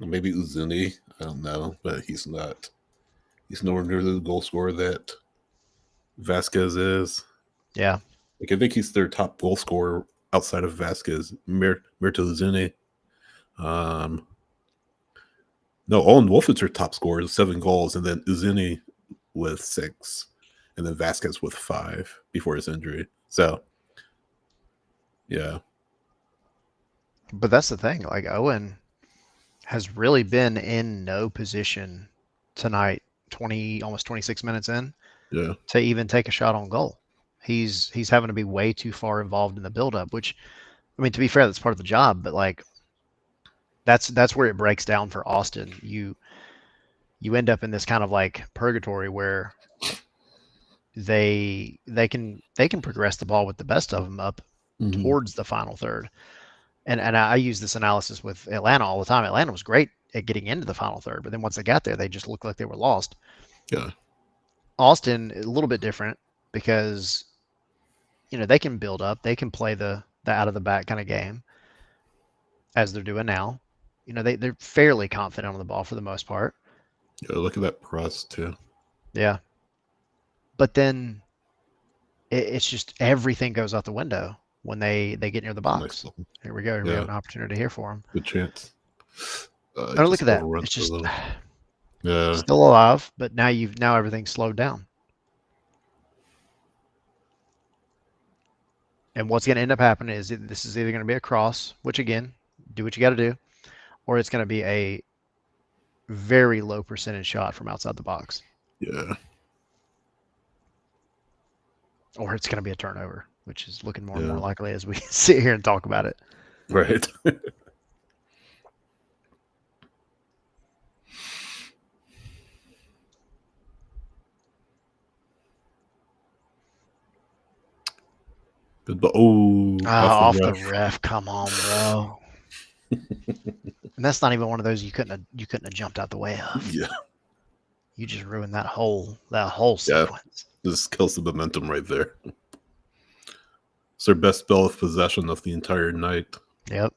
Uzuni, I don't know, but he's nowhere near the goal scorer that Vasquez is. Yeah. Like, I think he's their top goal scorer outside of Vasquez, Mirta Uzuni. No, Owen Wolf is their top scorer, 7 goals, and then Uzuni with 6, and then Vasquez with 5 before his injury. So, yeah. But that's the thing. Like, Owen has really been in no position tonight, almost 26 minutes in, to even take a shot on goal. He's having to be way too far involved in the buildup, which, I mean, to be fair, that's part of the job, but like, that's where it breaks down for Austin. You end up in this kind of like purgatory where they can progress the ball with the best of them up towards the final third. And I use this analysis with Atlanta all the time. Atlanta was great at getting into the final third, but then once they got there, they just looked like they were lost. Yeah. Austin, a little bit different because, they can build up. They can play the out of the back kind of game as they're doing now. They're fairly confident on the ball for the most part. Yeah, look at that press too. Yeah. But then it's just everything goes out the window when they get near the box. Nice. Here we go. We have an opportunity here for them. Good chance. Look at that. It's just still alive, but now everything's slowed down. And what's going to end up happening is this is either going to be a cross, which again, do what you got to do, or it's going to be a very low percentage shot from outside the box. Yeah. Or it's going to be a turnover, which is looking more and more likely as we sit here and talk about it. Right. Good, but off the ref. Come on, bro. And that's not even one of those you couldn't have jumped out the way of. Yeah. You just ruined that whole sequence. This kills the momentum right there. It's their best spell of possession of the entire night. Yep.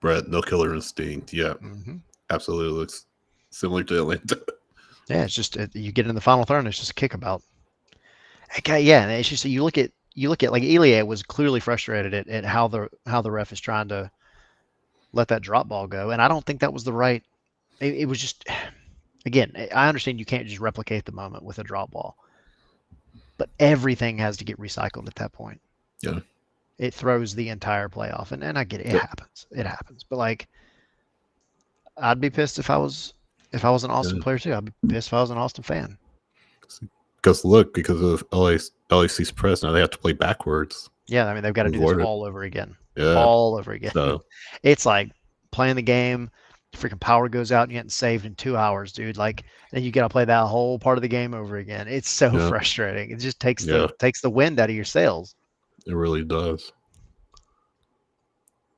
Brett, no killer instinct. Yeah. Absolutely looks similar to Atlanta. Yeah, it's just you get in the final third and it's just a kickabout. Okay, yeah, and it's just you look at like Elia was clearly frustrated at how the ref is trying to let that drop ball go, and I don't think that was the right. It was just, again, I understand you can't just replicate the moment with a drop ball, but everything has to get recycled at that point. Yeah, it throws the entire play off, and I get it. It happens, but like, I'd be pissed if I was an Austin player too. I'd be pissed if I was an Austin fan. Because of LAC's press, now they have to play backwards. Yeah, I mean, they've got to do this all over again. Yeah. All over again. So, it's like playing the game freaking power goes out and you getting saved in 2 hours, dude. Like, then you got to play that whole part of the game over again. It's so Yeah. frustrating. It just takes Yeah. the wind out of your sails. It really does.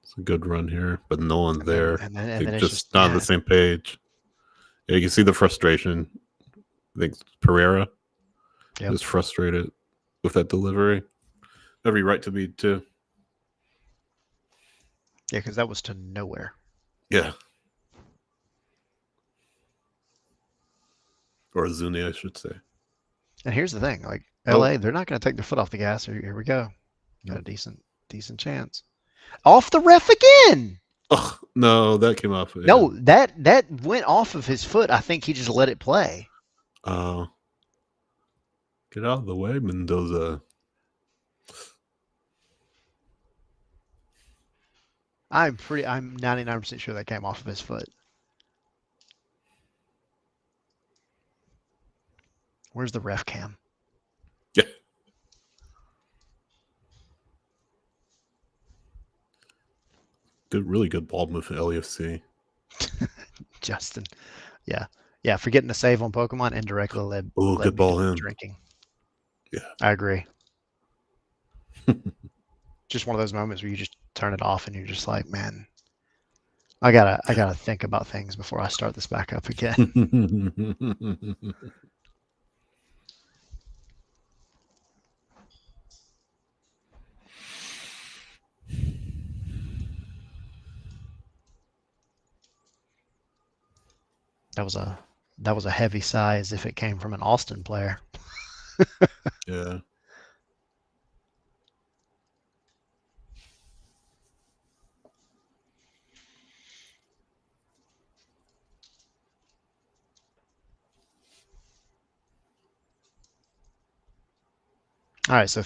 It's a good run here, but no one's there. And They're then it's just not on the same page. Yeah, you can see the frustration. I think Pereira is frustrated with that delivery. Every right to be too. Yeah, because that was to nowhere. Yeah. Or Zuni, I should say. And here's the thing, like LA, they're not going to take their foot off the gas. Here we go. Got a decent chance. Off the ref again. Oh, no, that came off. No, that went off of his foot. I think he just let it play. Oh. Get out of the way, Mendoza. I'm 99% sure that came off of his foot. Where's the ref cam? Yeah. Really good ball move for LAFC. Justin. Yeah. Forgetting to save on Pokemon indirectly led good ball in. Drinking. Yeah. I agree. Just one of those moments where you just turn it off and you're just like, man, I gotta think about things before I start this back up again. That was a heavy sigh as if it came from an Austin player. Yeah. All right, so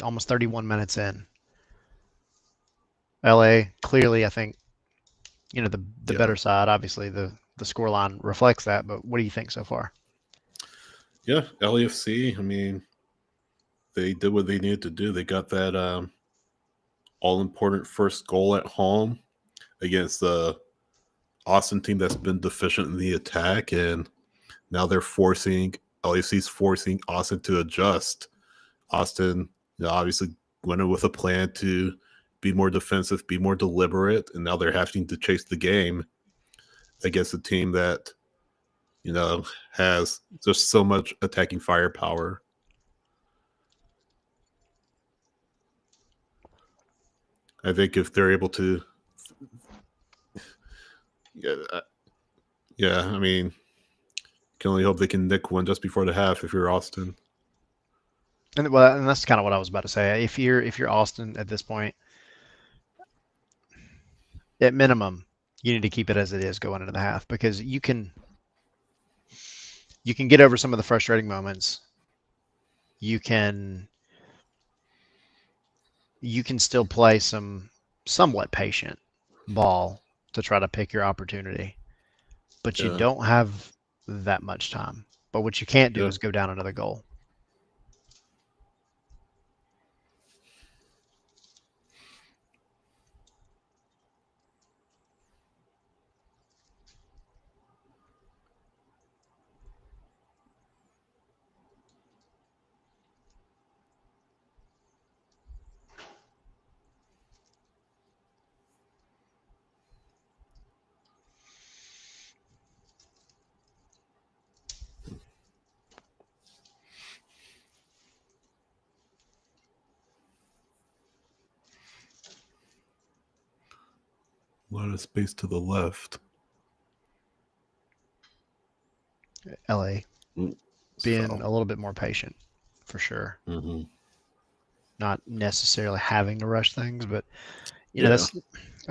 almost 31 minutes in. LA clearly, I think, the better side. Obviously, the scoreline reflects that. But what do you think so far? Yeah, LAFC. I mean, they did what they needed to do. They got that all-important first goal at home against the Austin team that's been deficient in the attack, and now LAFC's forcing Austin to adjust. Austin, obviously went in with a plan to be more defensive, be more deliberate, and now they're having to chase the game against a team that, has just so much attacking firepower. I think if they're able to, I mean, can only hope they can nick one just before the half if you're Austin. And that's kind of what I was about to say. If you're Austin at this point, at minimum, you need to keep it as it is going into the half, because you can get over some of the frustrating moments. You can still play some somewhat patient ball to try to pick your opportunity, but you don't have that much time. But what you can't do is go down another goal. A lot of space to the left. LA being a little bit more patient, for sure. Mm-hmm. Not necessarily having to rush things, but that's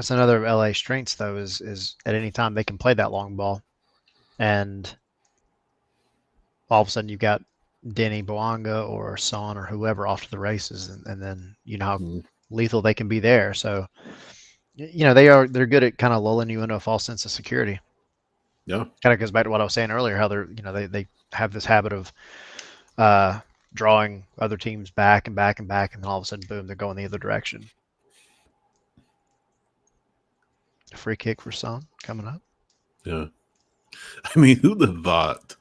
another of LA strengths, though, is at any time they can play that long ball, and all of a sudden you've got Denny Boanga or Son or whoever off to the races, and then how lethal they can be there. So they're good at kind of lulling you into a false sense of security. Yeah, kind of goes back to what I was saying earlier, how they're they have this habit of drawing other teams back and back and back, and then all of a sudden, boom, they're going the other direction. A free kick for Son coming up. Yeah. I mean, who'd have thought?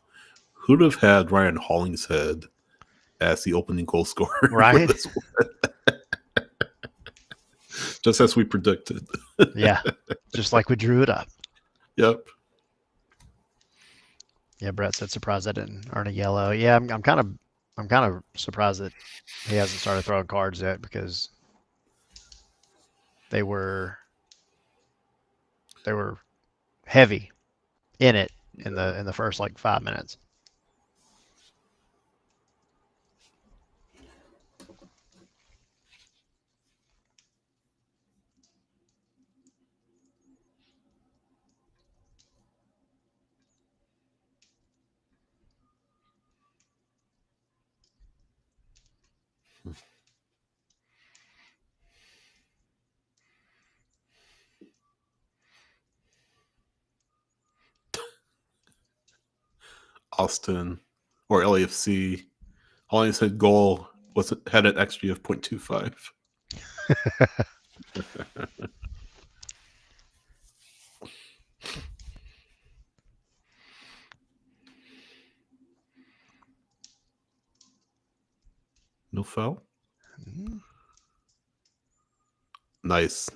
Who'd have had Ryan Hollingshead as the opening goal scorer for Right? this one? Just as we predicted. Yeah. Just like we drew it up. Yep. Yeah, Brett said surprised I didn't earn a yellow. Yeah, I'm kind of surprised that he hasn't started throwing cards yet because they were heavy in it in the first like 5 minutes. Austin or LAFC. Hollingshead goal had an XG of 0.25. No foul. Mhm. Nice.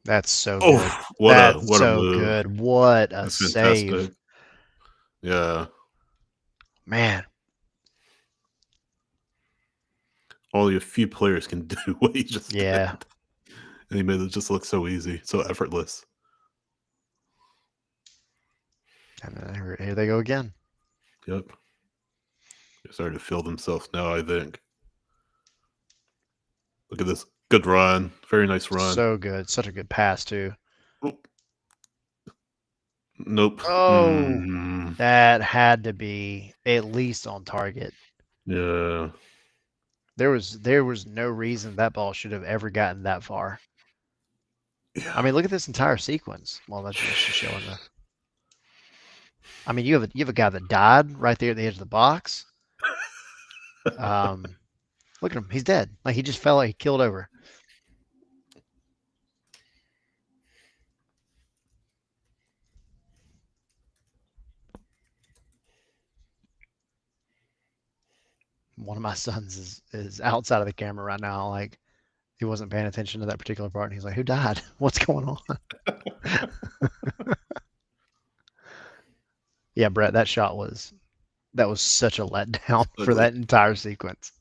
That's so Oh, good. what That's a so move! good. What a That's save. fantastic. Yeah, Man. only a few players can do what he just did, Yeah. and he made it just look so easy, so effortless. And then here they go again. Yep, they're starting to feel themselves now. I think. Look at this good run, very nice run. So good. Such a good pass too. Oh, nope. Oh, that had to be at least on target. Yeah. There was no reason that ball should have ever gotten that far. Yeah. I mean, look at this entire sequence. Well, that's just showing the. I mean, you have a guy that died right there at the edge of the box. Look at him. He's dead. Like he just fell. He killed over. One of my sons is outside of the camera right now. Like he wasn't paying attention to that particular part, and he's like, "Who died? What's going on?" Yeah, Brett, that was such a letdown for Ugly. that entire sequence.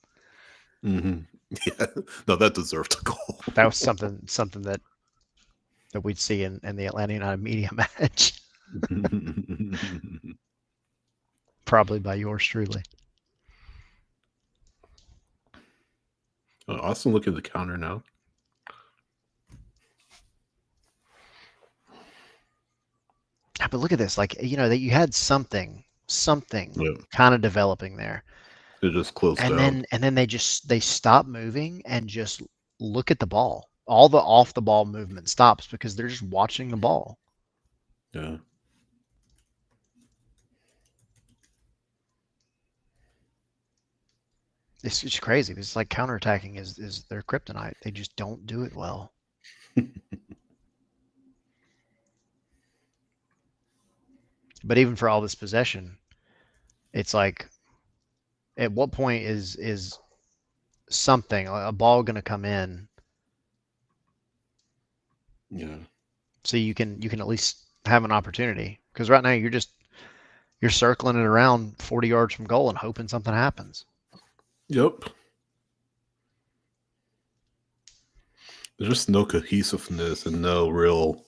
Yeah. No, that deserved a goal. That was something that we'd see in the Atlanta United media match, probably by yours truly. Austin, look at the counter now. But look at this, like that you had something Yeah, kind of developing there, it just closed down. and then they stop moving and just look at the ball. All the off the ball movement stops because they're just watching the ball. Yeah. It's just crazy. It's like counterattacking is their kryptonite. They just don't do it well. But even for all this possession, it's like, at what point is something a ball going to come in Yeah. so you can at least have an opportunity? Because right now you're circling it around 40 yards from goal and hoping something happens. Yep. There's just no cohesiveness and no real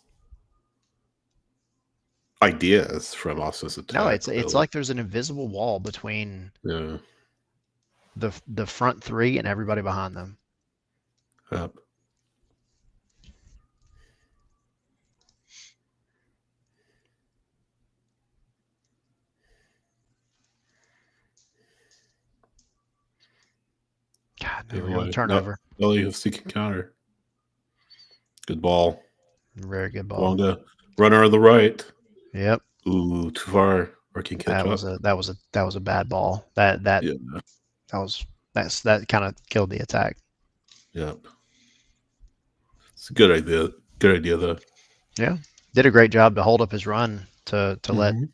ideas from Austin's No, attack. it's Really. like there's an invisible wall between Yeah. the front three and everybody behind them. Yep. God, there Either we go. way, no, Turnover. LAFC can counter. Good ball. Very good ball. Wonga. Runner on the right. Yep. Ooh, too far. Or can catch That was up. a bad ball. That Yeah. was that kind of killed the attack. Yep. It's a good idea. Good idea, though. Yeah. Did a great job to hold up his run to let Mhm.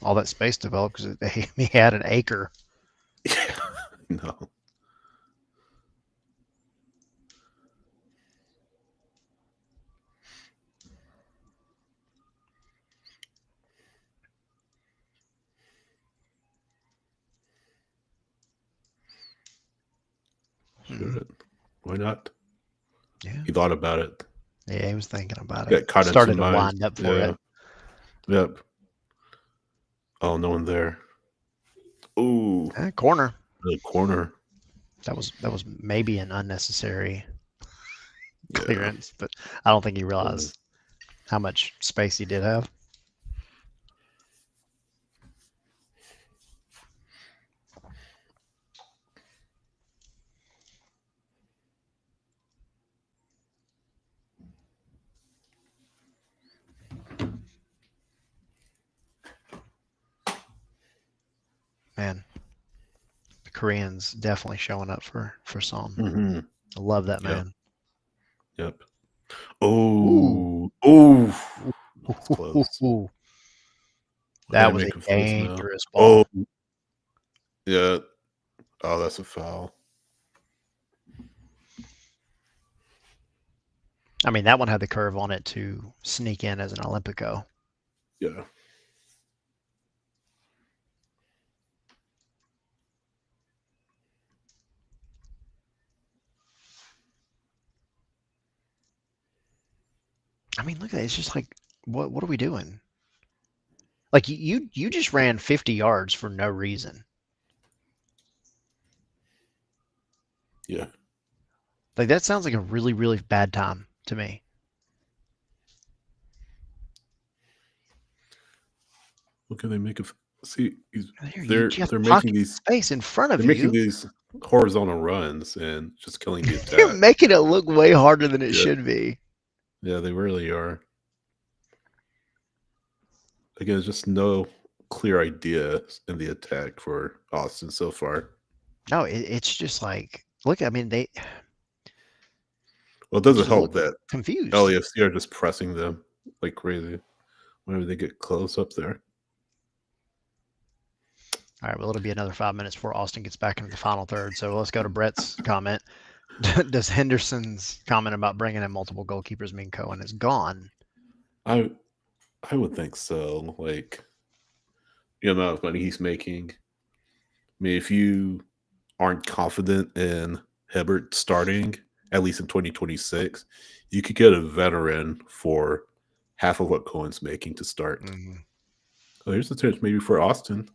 all that space develop because he had an acre. Yeah. No. Mhm. Should. Why not? Yeah. He thought about it. Yeah, he was thinking about it. Got caught in Started some to knives. wind up for it. Yeah. Yep. Oh, no one there. Ooh, Corner. the corner. That was maybe an unnecessary Yeah. clearance, but I don't think he Uh, realized how much space he did have. Man, the Koreans definitely showing up for Son. hmm I love that Yep. man. Yep. Ooh. Oh. Oh. Ooh, It's close. ooh. What can That I was a make of this now? dangerous Oh, ball. yeah. Oh, that's a foul. I mean, that one had the curve on it to sneak in as an Olympico. Yeah. I mean, look at that. It's just like, what are we doing? Like you just ran 50 yards for no reason. Yeah. Like that sounds like a really, really bad time to me. What can they make of? See, You have they're making pocket these space in front of they're making you. these horizontal runs and just killing the You're attack. making it look way harder than it Yeah. should be. Yeah, they really are. Again, there's just no clear idea in the attack for Austin so far. No, it's just like, look, I mean, they Well, it doesn't just look help that confused. LAFC are just pressing them like crazy whenever they get close up there. All right, well, it'll be another 5 minutes before Austin gets back into the final third. So let's go to Brett's comment. Does Henderson's comment about bringing in multiple goalkeepers mean Cohen is gone? I I would think so. Like the amount of money he's making. I mean, if you aren't confident in Hibbert starting, at least in 2026, you could get a veteran for half of what Cohen's making to start. Mhm. Oh, here's the chance maybe for Austin.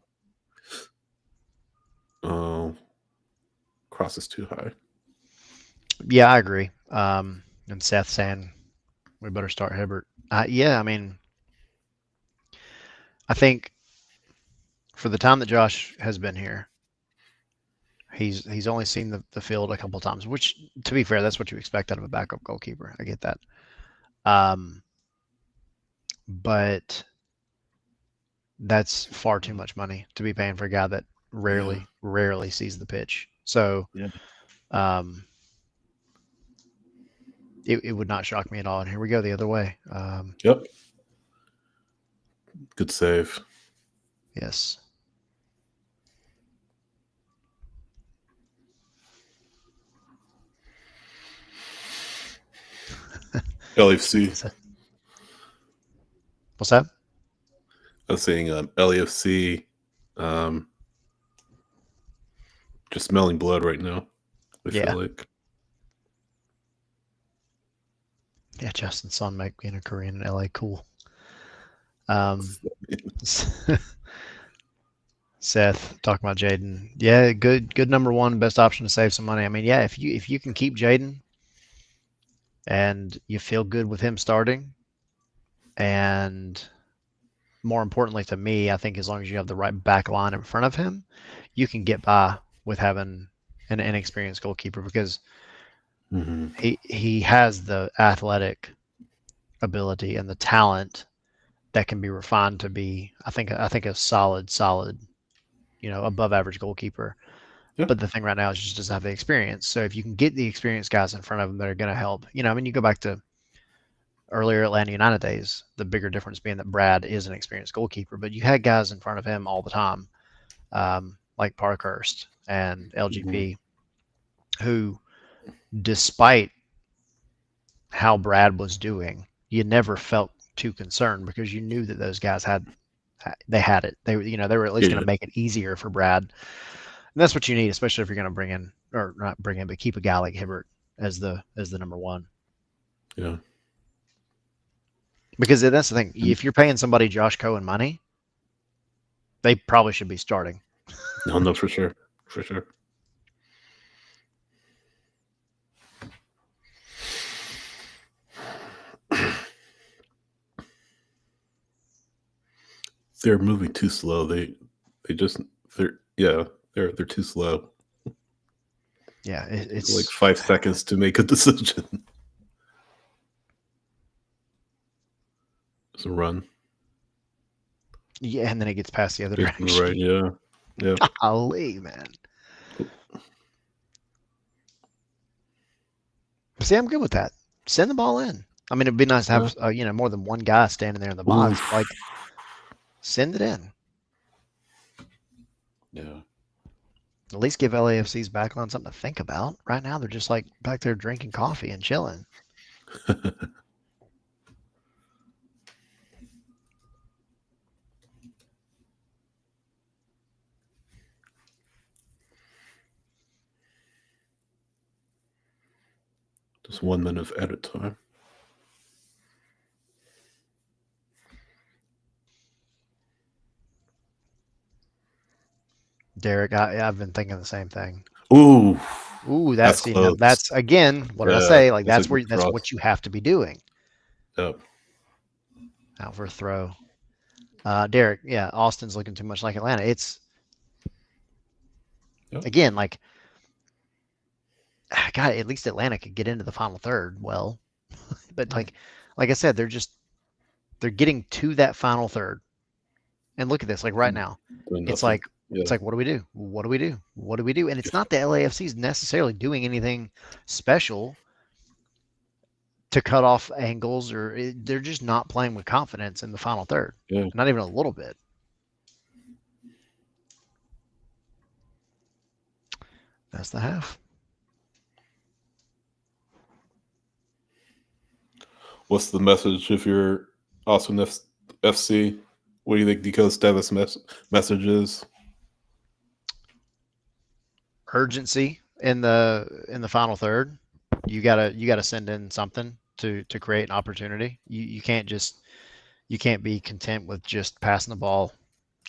Oh, cross is too high. Yeah, I agree. And Seth saying we better start Hibbert. Yeah, I mean, I think for the time that Josh has been here, he's only seen the field a couple times. Which, to be fair, that's what you expect out of a backup goalkeeper. I get that. Um, but that's far too much money to be paying for a guy that Yeah. rarely sees the pitch. So Yeah. um, it would not shock me at all. And here we go the other way. Yep. Good save. Yes. LAFC. What's that? I was saying LAFC. Um, just smelling blood right now. I Yeah. feel like. Yeah, Justin Sun might be in a Korean in LA. Cool. Um, Seth talking about Jaden. Yeah, good number one, best option to save some money. I mean, yeah, if you can keep Jaden and you feel good with him starting, and more importantly to me, I think as long as you have the right back line in front of him, you can get by with having an inexperienced goalkeeper because Mm-hmm. he has the athletic ability and the talent that can be refined to be I think a solid above average goalkeeper. Yeah. But the thing right now is just doesn't have the experience. So if you can get the experienced guys in front of him that are going to help, I mean, you go back to earlier Atlanta United days. The bigger difference being that Brad is an experienced goalkeeper, but you had guys in front of him all the time, like Parkhurst and LGP, who, despite how Brad was doing, you never felt too concerned because you knew that those guys had it. They were at least going to make it easier for Brad, and that's what you need, especially if you're going to bring in, or not bring in, but keep a guy like Hibbert as the number one. Yeah. Because that's the thing. If you're paying somebody Josh Cohen money, they probably should be starting. No, for sure. For sure. They're moving too slow. They're too slow. Yeah, it's like 5 seconds to make a decision. It's a run. Yeah, and then it gets past the other direction. Right, yeah. Yeah. Golly, man. See, I'm good with that. Send the ball in. I mean, it'd be nice to have more than one guy standing there in the box. Oof. Like, send it in. Yeah. At least give LAFC's backline something to think about. Right now, they're just like back there drinking coffee and chilling. Just 1 minute of edit time. Derek, I've been thinking the same thing. Ooh, that's again what I say. Like that's what you have to be doing. Yep. Out for a throw, Derek. Yeah, Austin's looking too much like Atlanta. It's again like, God, at least Atlanta could get into the final third. Well, but like I said, they're getting to that final third, and look at this. Like right now, it's like. Yeah. It's like, what do we do? What do we do? What do we do? And it's not the LAFC's necessarily doing anything special to cut off angles, or they're just not playing with confidence in the final third. Yeah. Not even a little bit. That's the half. What's the message if you're Austin FC? What do you think Deco's status message is? Urgency in the final third. You gotta send in something to create an opportunity. You can't be content with just passing the ball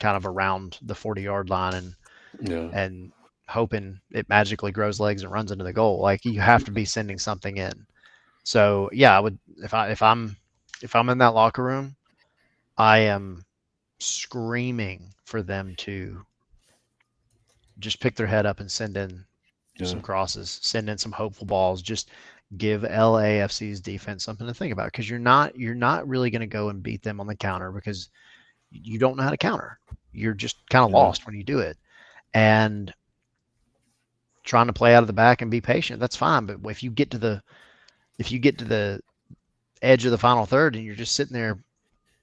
kind of around the 40-yard line and hoping it magically grows legs and runs into the goal. Like, you have to be sending something in. So yeah, I would, if I'm in that locker room, I am screaming for them to just pick their head up and send in some crosses, send in some hopeful balls. Just give LAFC's defense something to think about, because you're not really going to go and beat them on the counter because you don't know how to counter. You're just kind of lost when you do it. And trying to play out of the back and be patient, that's fine. But if you get to the edge of the final third and you're just sitting there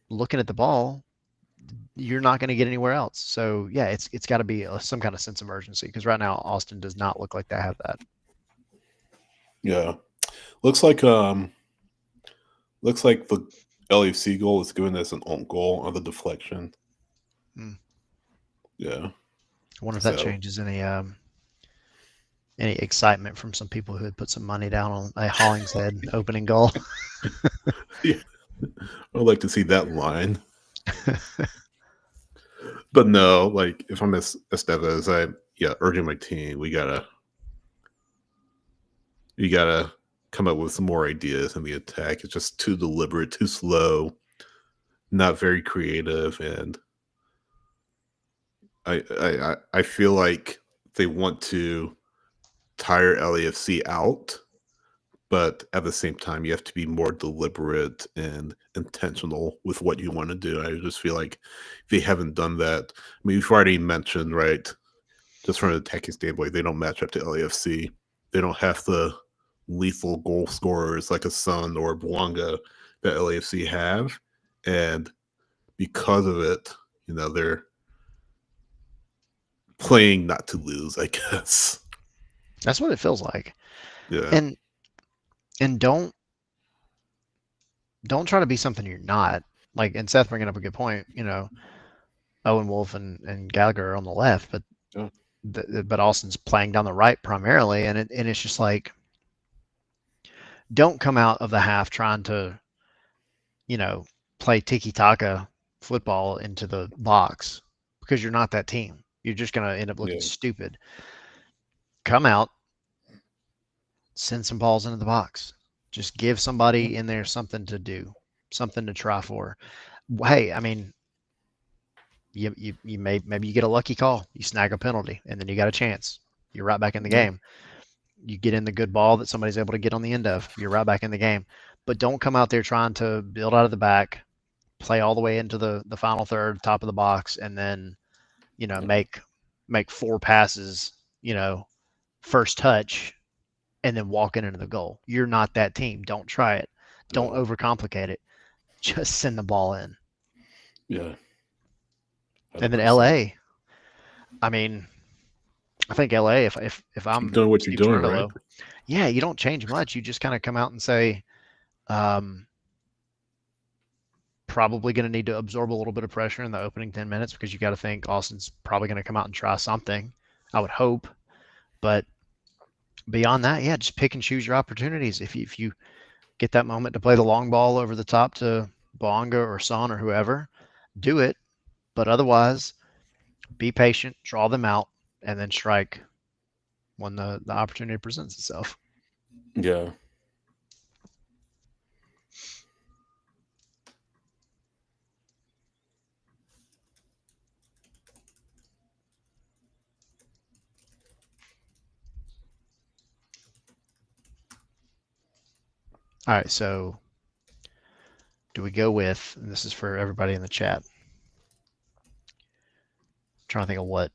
looking at the ball, you're not going to get anywhere else. So yeah, it's got to be some kind of sense of urgency, because right now Austin does not look like they have that. Yeah, looks like the LAFC goal is given as an own goal on the deflection. Yeah, I wonder if that changes any excitement from some people who had put some money down on a Hollingshead opening goal. Yeah, I'd like to see that line. But no, like, if I'm Estevez, urging my team, we gotta come up with some more ideas in the attack. It's just too deliberate, too slow, not very creative, and I feel like they want to tire LAFC out, but at the same time, you have to be more deliberate and intentional with what you want to do. I just feel like they haven't done that. I mean, we've already mentioned, right, just from an attacking standpoint, they don't match up to LAFC. They don't have the lethal goal scorers like a Son or Bouanga that LAFC have, and because of it, they're playing not to lose, I guess. That's what it feels like. Yeah. And don't try to be something you're not. Like, and Seth bringing up a good point. Owen Wolf and Gallagher are on the left, but Yeah. but Austin's playing down the right primarily, and it's just like, don't come out of the half trying to, play tiki-taka football into the box, because you're not that team. You're just going to end up looking stupid. Come out, send some balls into the box. Just give somebody in there something to do, something to try for. Hey, I mean, you maybe you get a lucky call, you snag a penalty, and then you got a chance. You're right back in the game. You get in the good ball that somebody's able to get on the end of. You're right back in the game. But don't come out there trying to build out of the back, play all the way into the final third, top of the box, and then, make 4 passes, first touch, and then walking into the goal. You're not that team. Don't try it. Don't overcomplicate it. Just send the ball in. Yeah. 100%. And then LA. I mean, I think LA, if I'm doing what Steve you're doing, Cherundolo, right? Yeah, you don't change much. You just kind of come out and say, probably going to need to absorb a little bit of pressure in the opening 10 minutes, because you got to think Austin's probably going to come out and try something, I would hope. But beyond that, yeah, just pick and choose your opportunities. If you get that moment to play the long ball over the top to Bonga or Son or whoever, do it. But otherwise, be patient, draw them out, and then strike when the opportunity presents itself. Yeah. All right, so do we go with, and this is for everybody in the chat, I'm trying to think of what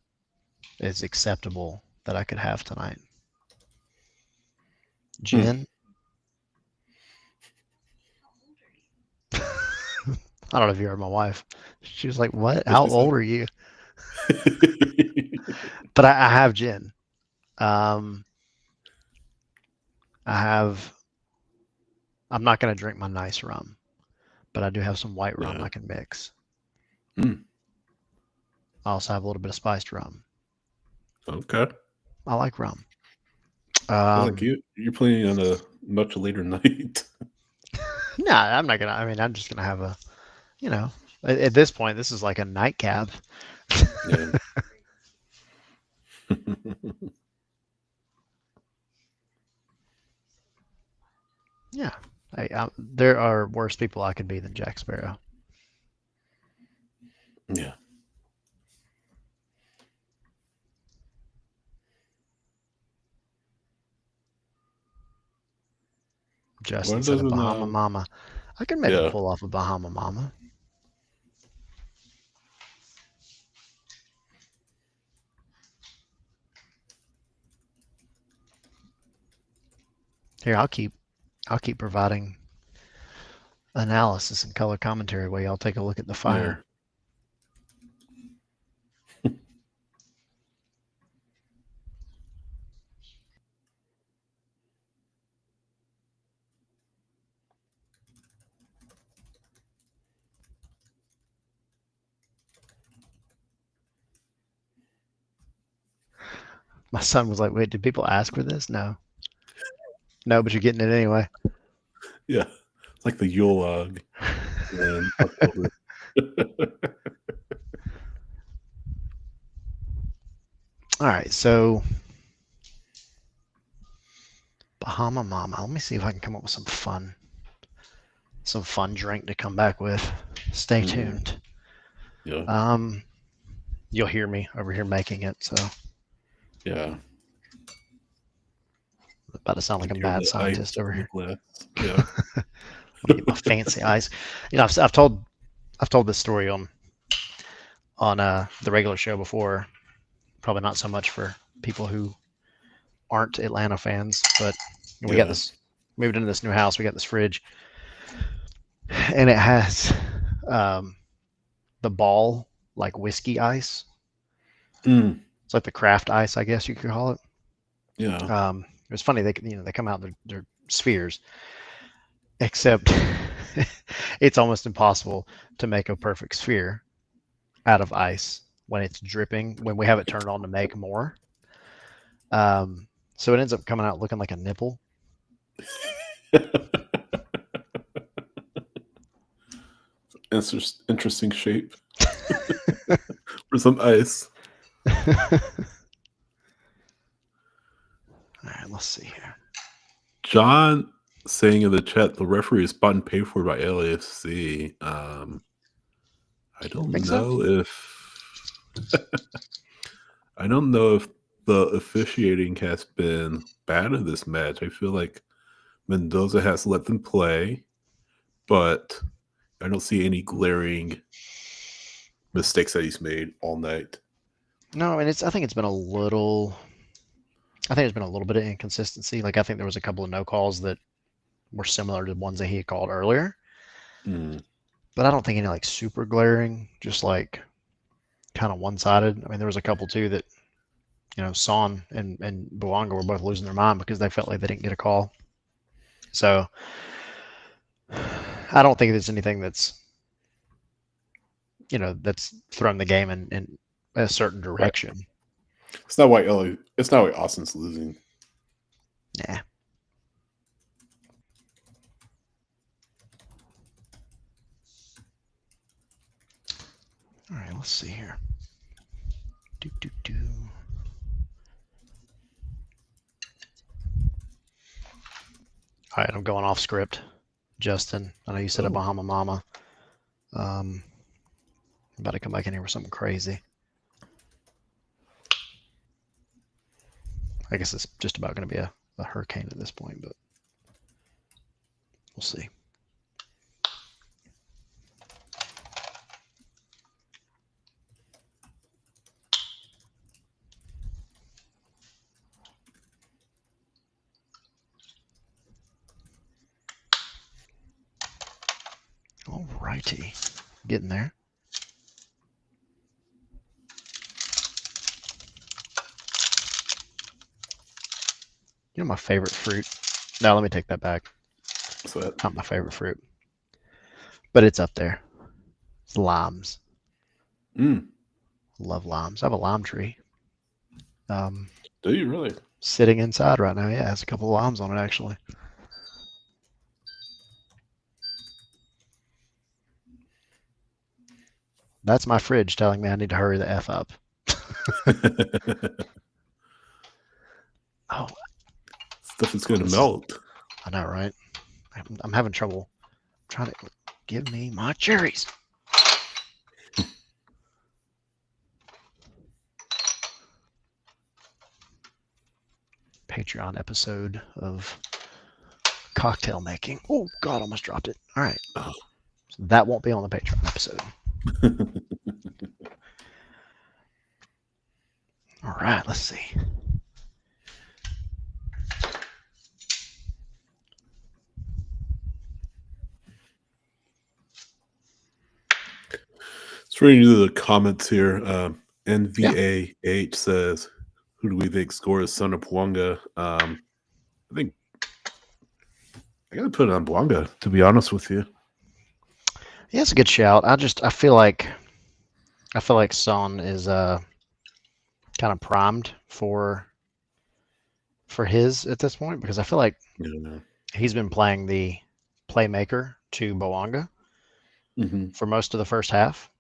is acceptable that I could have tonight. Jen? I don't know if you heard my wife. She was like, what? How old are you? But I have gin. I'm not going to drink my nice rum, but I do have some white rum I can mix. I also have a little bit of spiced rum. Okay. I like rum. Like you're playing on a much later night. No, I'm not going to. I mean, I'm just going to have a, at this point, this is like a nightcap. Yeah. Yeah. There are worse people I could be than Jack Sparrow. Yeah. Justin said a Bahama Mama. I can maybe pull off a Bahama Mama. Here, I'll keep providing analysis and color commentary while y'all take a look at the fire. Yeah. My son was like, wait, did people ask for this? No, but you're getting it anyway. Yeah. It's like the Yule log in October. All right, so Bahama Mama. Let me see if I can come up with some fun drink to come back with. Stay tuned. Yeah. You'll hear me over here making it, so. Yeah. About to sound like a mad scientist over here. Yeah. I'm gonna get my fancy eyes. I've told this story on the regular show before. Probably not so much for people who aren't Atlanta fans, but we got this moved into this new house. We got this fridge, and it has the ball like whiskey ice. Mm, It's like the craft ice, I guess you could call it. yeah. It's funny they come out they're spheres, except it's almost impossible to make a perfect sphere out of ice when it's dripping. When we have it turned on to make more, so it ends up coming out looking like a nipple. It's just interesting shape for some ice. All right, let's see here. John saying in the chat the referee is bought and paid for by LAFC. I don't Think so? know if I don't know if the officiating has been bad in this match. I feel like Mendoza has let them play, but I don't see any glaring mistakes that he's made all night. No, and I think it's been a little. I think there's been a little bit of inconsistency. Like I think there was a couple of no calls that were similar to the ones that he had called earlier, Mm, but I don't think any like super glaring. Just like kind of one sided. I mean, there was a couple too that Son and Buanga were both losing their mind because they felt like they didn't get a call. So I don't think there's anything that's thrown the game in a certain right. direction. It's not why It's not why Austin's losing. Yeah. All right, let's see here. Do do do. All right, I'm going off script. Justin, I know you said a Bahama Mama. I'm about to come back in here with something crazy. I guess it's just about going to be a hurricane at this point, but we'll see. All righty, getting there. You know my favorite fruit? No, let me take that back. So that, Not my favorite fruit, but it's up there. It's limes. Love limes. I have a lime tree. Do you really? Sitting inside right now. Yeah, it has a couple of limes on it actually. That's my fridge telling me I need to hurry the F up. Oh, Stuff is going to melt. I know, right? I'm having trouble trying to give me my cherries. Patreon episode of cocktail making. Oh, God, almost dropped it. All right. Oh. So that won't be on the Patreon episode. All right, let's see. Let's read into the comments here. NVAH says, who do we think scores Son of Puanga? I think I got to put it on Puanga, to be honest with you. Yeah, it's a good shout. I feel like Son is kind of primed for his at this point because I feel like he's been playing the playmaker to Boanga for most of the first half,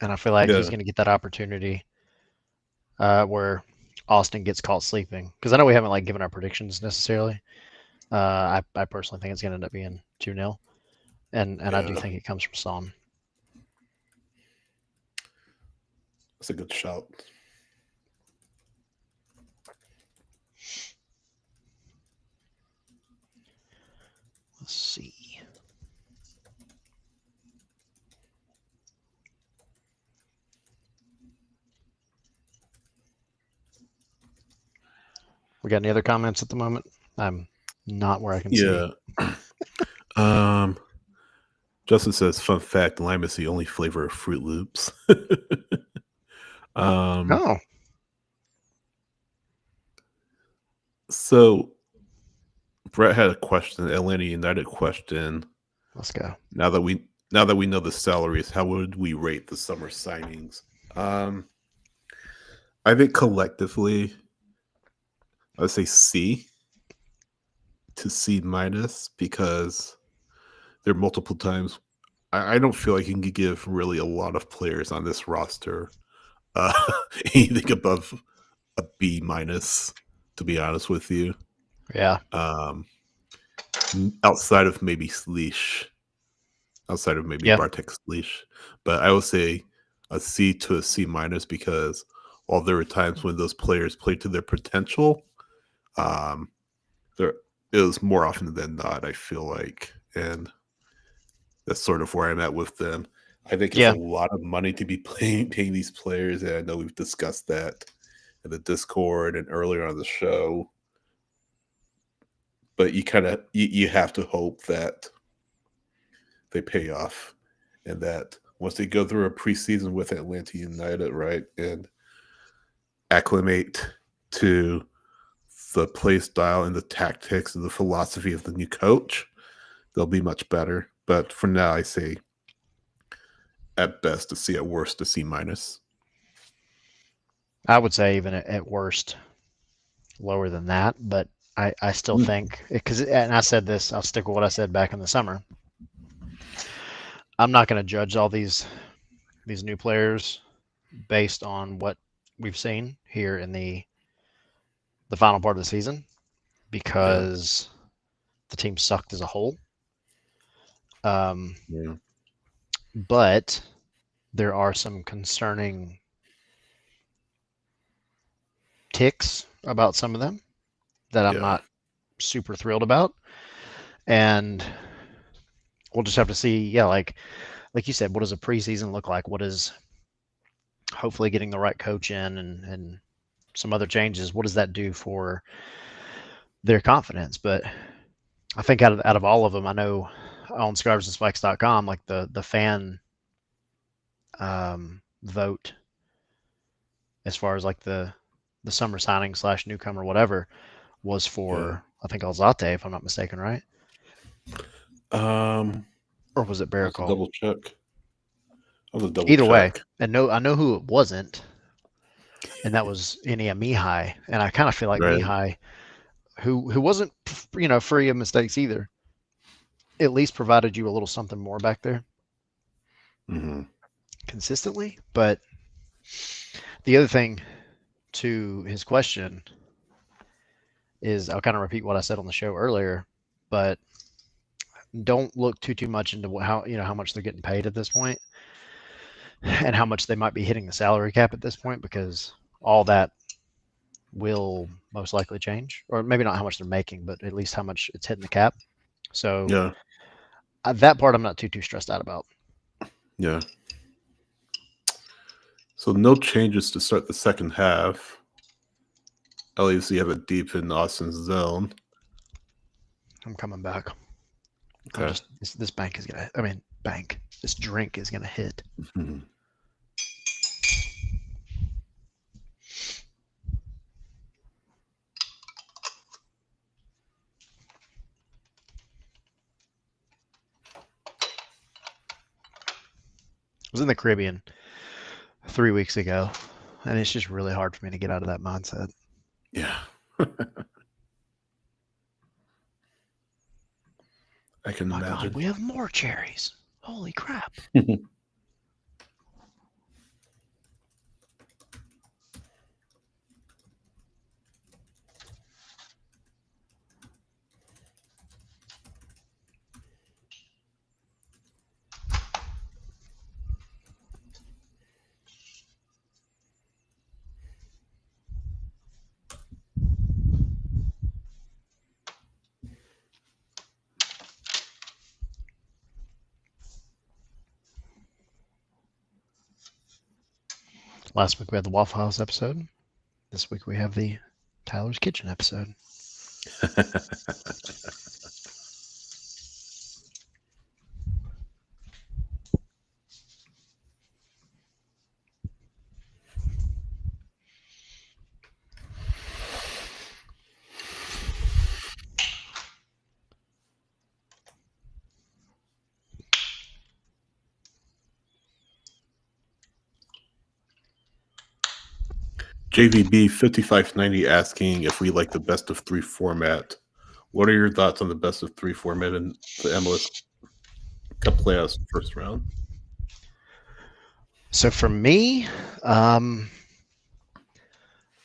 and I feel like he's going to get that opportunity where Austin gets caught sleeping because I know we haven't like given our predictions necessarily. I personally think it's going to end up being 2-0, and I do think it comes from Son. That's a good shout. Let's see. We got any other comments at the moment? I'm not where I can see. Yeah. Justin says, "Fun fact: lime is the only flavor of Fruit Loops." um, Oh, so Brett had a question, Atlanta United question. let's go. Now that we know the salaries, how would we rate the summer signings? Um, I think collectively, I would say C to C minus because there are multiple times. I don't feel like you can give really a lot of players on this roster uh, anything above a B minus. To be honest with you, Yeah. um, outside of maybe Sleesh, outside of maybe Yeah. Bartek Sleesh, but I would say a C to a C minus because while there were times when those players played to their potential, um, there it was more often than not. I feel like, and that's sort of where I'm at with them. I think it's a Yeah. lot of money to be paying these players, and I know we've discussed that in the Discord and earlier on the show. But you have to hope that they pay off, and that once they go through a preseason with Atlanta United, right, and acclimate to the play style and the tactics and the philosophy of the new coach, they'll be much better. But for now, I say at best a C, at worst a C minus. I would say even at worst lower than that, but I still think because, and I said this, I'll stick with what I said back in the summer. I'm not going to judge all these new players based on what we've seen here in the final part of the season Yeah, because the team sucked as a whole. yeah, But there are some concerning ticks about some of them that I'm yeah, not super thrilled about, and we'll just have to see. Yeah, like you said, what does a preseason look like? What is hopefully getting the right coach in and some other changes? What does that do for their confidence? But I think out of all of them, I know on scarvesandspikes.com, like the fan vote as far as like the summer signing slash newcomer whatever was yeah. for I think Alzate, if I'm not mistaken, right? Um, Or was it I have to Baracol? double check. I have to double Either way, check. and no, I know who it wasn't, and that was Inia Mihai. And I kind of feel like Right. Mihai, who wasn't free of mistakes either, at least provided you a little something more back there Mm-hmm. consistently. But the other thing to his question is I'll kind of repeat what I said on the show earlier, but don't look too much into how how much they're getting paid at this point and how much they might be hitting the salary cap at this point because all that will most likely change, or maybe not how much they're making, but at least how much it's hitting the cap. So Yeah, that part I'm not too stressed out about. yeah. So no changes to start the second half. LAFC have it deep in Austin's zone. I'm coming back. I'm Okay. just this bank is gonna. I mean, bank. This drink is gonna hit. Mhm. I was in the Caribbean 3 weeks ago, and it's just really hard for me to get out of that mindset. Yeah. I can My God, imagine. we have more cherries. Holy crap. Last week we had the Waffle House episode. This week we have the Tyler's Kitchen episode. JVB 5590 asking if we like the best of 3 format. What are your thoughts on the best of 3 format in the MLS Cup playoffs first round? So for me, the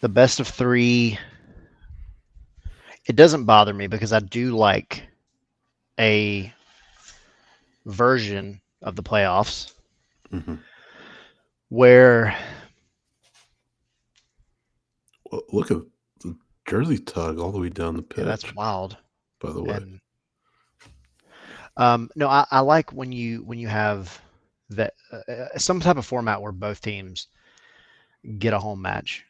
best of 3, it doesn't bother me because I do like a version of the playoffs where Well, look at the jersey tug all the way down the pitch. that's wild. By the way, no, I like when you have that some type of format where both teams get a home match,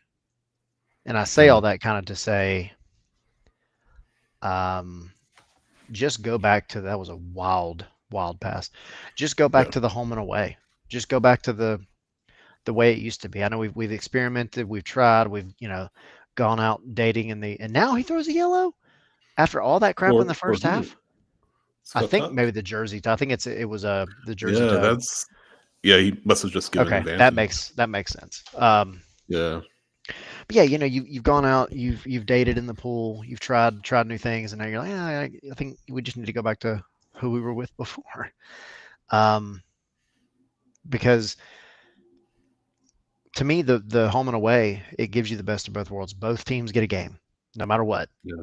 and I say all that kind of to say, just go back to that was a wild pass. Just go back to the home and away. Just go back to the way it used to be. I know we've experimented, we've tried, we've gone out dating and now he throws a yellow after all that crap in the first half. I think maybe the jersey. I think it was the jersey. Yeah, he must have just given an advantage. That makes sense. Yeah. But yeah, you've gone out, you've dated in the pool, you've tried new things, and now you're like, I think we just need to go back to who we were with before. Because to me, the home and away, it gives you the best of both worlds. Both teams get a game, no matter what. Yeah.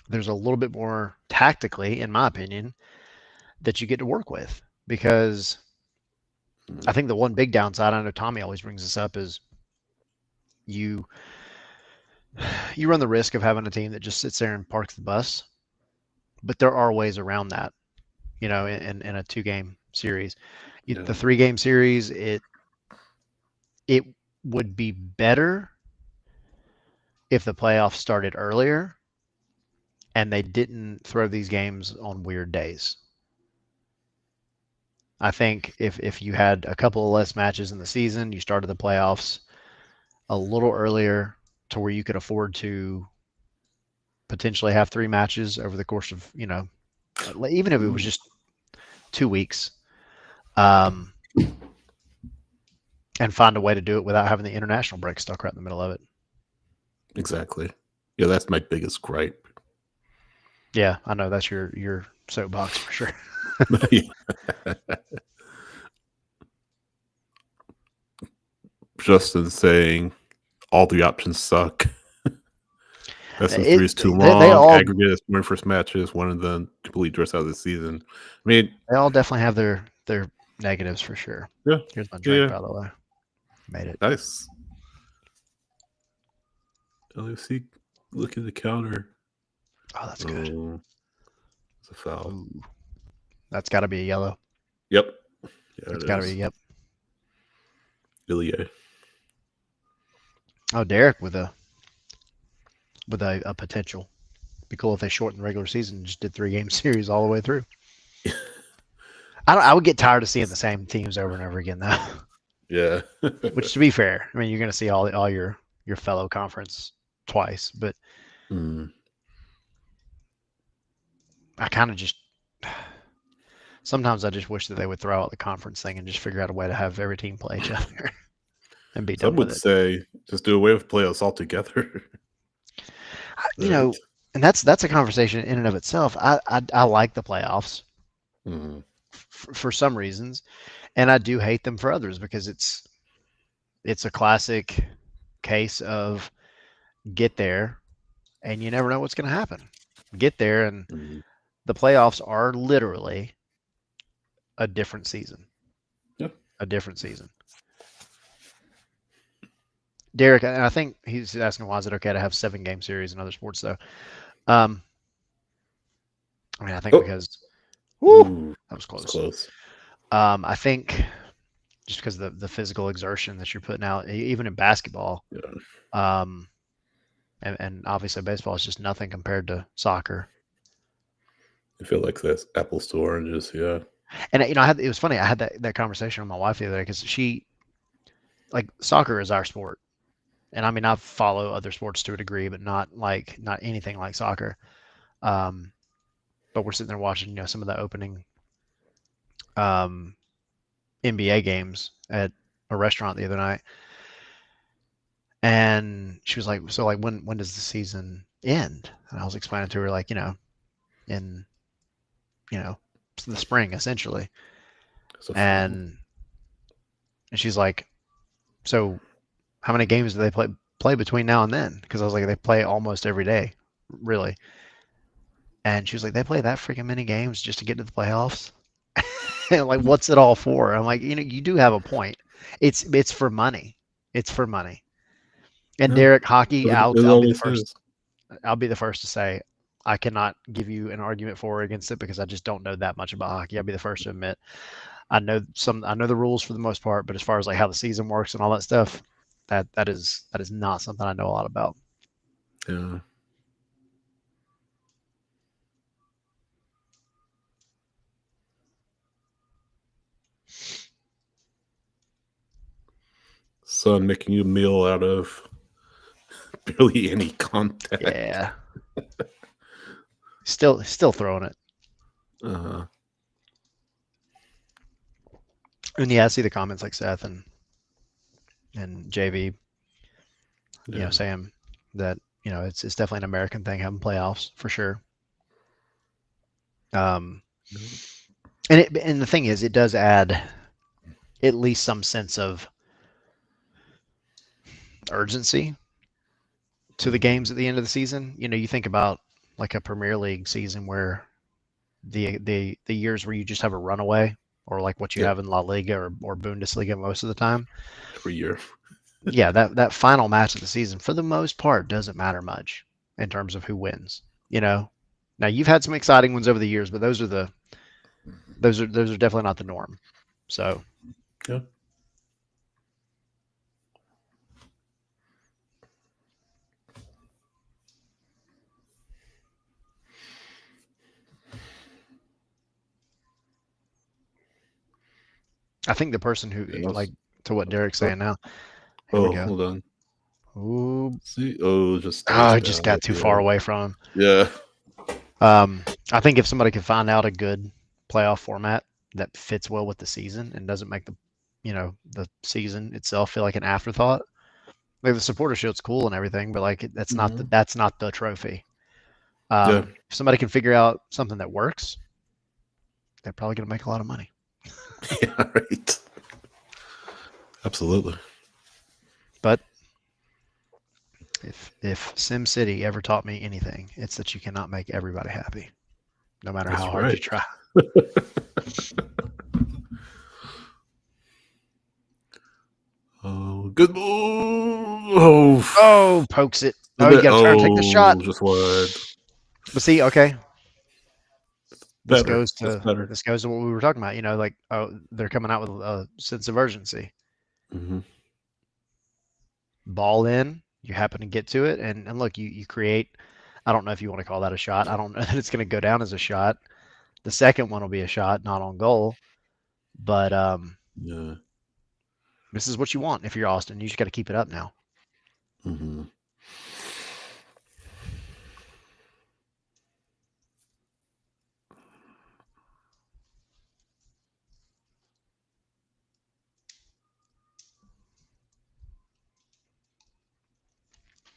There's a little bit more tactically, in my opinion, that you get to work with. Because I think the one big downside, I know Tommy always brings this up, is you run the risk of having a team that just sits there and parks the bus. But there are ways around that, in a 2-game series. The 3-game series, it would be better if the playoffs started earlier and they didn't throw these games on weird days. I think if you had a couple of less matches in the season, you started the playoffs a little earlier to where you could afford to potentially have 3 matches over the course of, even if it was just 2 weeks, and find a way to do it without having the international break stuck right in the middle of it. Exactly. Yeah, that's my biggest gripe. Yeah, I know that's your soapbox for sure. Justin saying all the options suck. Best of 3 is too long. Aggregate is 21st matches. One of them completely dressed out of the season. I mean, they all definitely have their negatives for sure. Yeah. Here's my drink, by the way. Made it. Nice. LAFC, look at the counter. Oh, that's good. It's a foul. Ooh. That's got to be a yellow. Yep. Yeah, it's got to be. Yep. Really. Oh, Derek with a potential. It'd be cool if they shortened the regular season and just did 3-game series all the way through. I would get tired of seeing the same teams over and over again, though. Yeah. Which, to be fair, I mean, you're going to see all your fellow conference twice, but I kind of just sometimes I just wish that they would throw out the conference thing and just figure out a way to have every team play each other and be done with it. Some would say just do away with playoffs altogether. And that's a conversation in and of itself. I like the playoffs for some reasons, and I do hate them for others because it's a classic case of get there and you never know what's going to happen. Get there and the playoffs are literally a different season. Yeah. A different season. Derek, and I think he's asking why is it okay to have 7-game series in other sports though. I mean, I think because that was close. I think just because the physical exertion that you're putting out, even in basketball, and obviously baseball is just nothing compared to soccer. I feel like that's apples to oranges, yeah. And it was funny. I had that conversation with my wife the other day because she, like, soccer is our sport, and I mean I follow other sports to a degree, but not anything like soccer. But we're sitting there watching, some of the opening NBA games at a restaurant the other night, And she was like, so like when does the season end? And I was explaining to her like, in the spring essentially. So fall. And she's like, so how many games do they play between now and then? Because I was like, they play almost every day, really. And she was like, they play that freaking many games just to get to the playoffs. And like, what's it all for? I'm like, you do have a point. It's for money. It's for money. And Yeah, Derek, hockey, it I'll be the always first. is. I'll be the first to say I cannot give you an argument for or against it because I just don't know that much about hockey. I'll be the first to admit I know the rules for the most part, but as far as like how the season works and all that stuff, that is not something I know a lot about. Yeah. Son making you a meal out of barely any contact. Yeah. Still throwing it. Uh, And yeah, I see the comments like Seth and JV, yeah. saying that, it's definitely an American thing having playoffs for sure. And the thing is, it does add at least some sense of urgency to the games at the end of the season. You think about like a Premier League season where the years where you just have a runaway, or like what you Yeah. have in La Liga or Bundesliga most of the time. Every year. Yeah, that final match of the season for the most part doesn't matter much in terms of who wins. Now you've had some exciting ones over the years, but those are definitely not the norm. So Yeah. I think the person who, like, to what Derek's saying now. Here we go. Hold on. Ooh, See? Just I spaced just out. got too far away from him. Yeah. I think if somebody could find out a good playoff format that fits well with the season and doesn't make the season itself feel like an afterthought. Like the supporter shield's cool and everything, but like that's not Mhm. that's not the trophy. Yeah. If somebody can figure out something that works, they're probably going to make a lot of money. Yeah, right. Absolutely. But if Sim City ever taught me anything, it's that you cannot make everybody happy, no matter That's how hard you right. try. Oh, good move. Oh, pokes it. Oh, you got to turn and take the shot. Just wide. But see, okay, this Better. goes That's to better. this goes to what we were talking about. Like, oh, they're coming out with a sense of urgency. Mm-hmm. Ball in, you happen to get to it, and look, you create. I don't know if you want to call that a shot. I don't know that it's going to go down as a shot. The second one will be a shot, not on goal. But Yeah. this is what you want if you're Austin. You just got to keep it up now. Mm-hmm.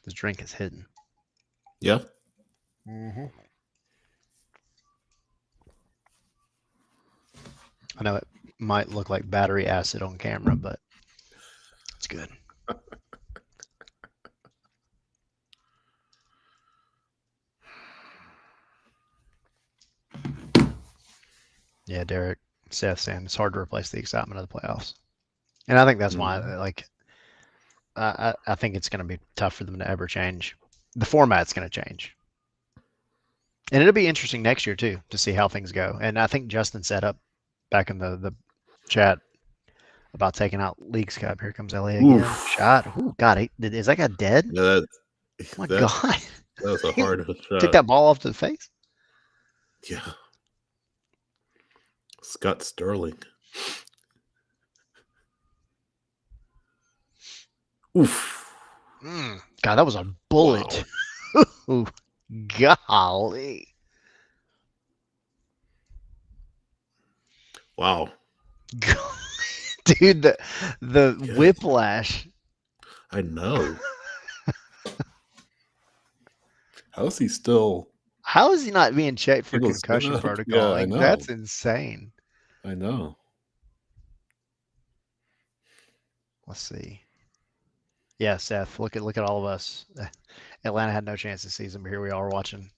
This drink is hidden. Yeah. Mm-hmm. I know it might look like battery acid on camera, but it's good. Yeah, Derek, Seth saying it's hard to replace the excitement of the playoffs, and I think that's why. Mm-hmm. Like, I think it's going to be tough for them to ever change. The format's going to change, and it'll be interesting next year too to see how things go. And I think Justin set up back in the chat about taking out Leagues Cup. Here comes LA again. Oof. Shot. Ooh, God, is that guy dead? Yeah, Oh my that God. that was a hard Took shot. that ball off to the face. Yeah. Scott Sterling. Oof. God, that was a bullet. Wow. Golly. Wow. Dude, the whiplash. I know. How is he still How is he not being checked for able to spin concussion up? protocol? Yeah, I Like, know. that's insane. I know. Let's see. Yeah, Seth, look at all of us. Atlanta had no chance this season, but here we are watching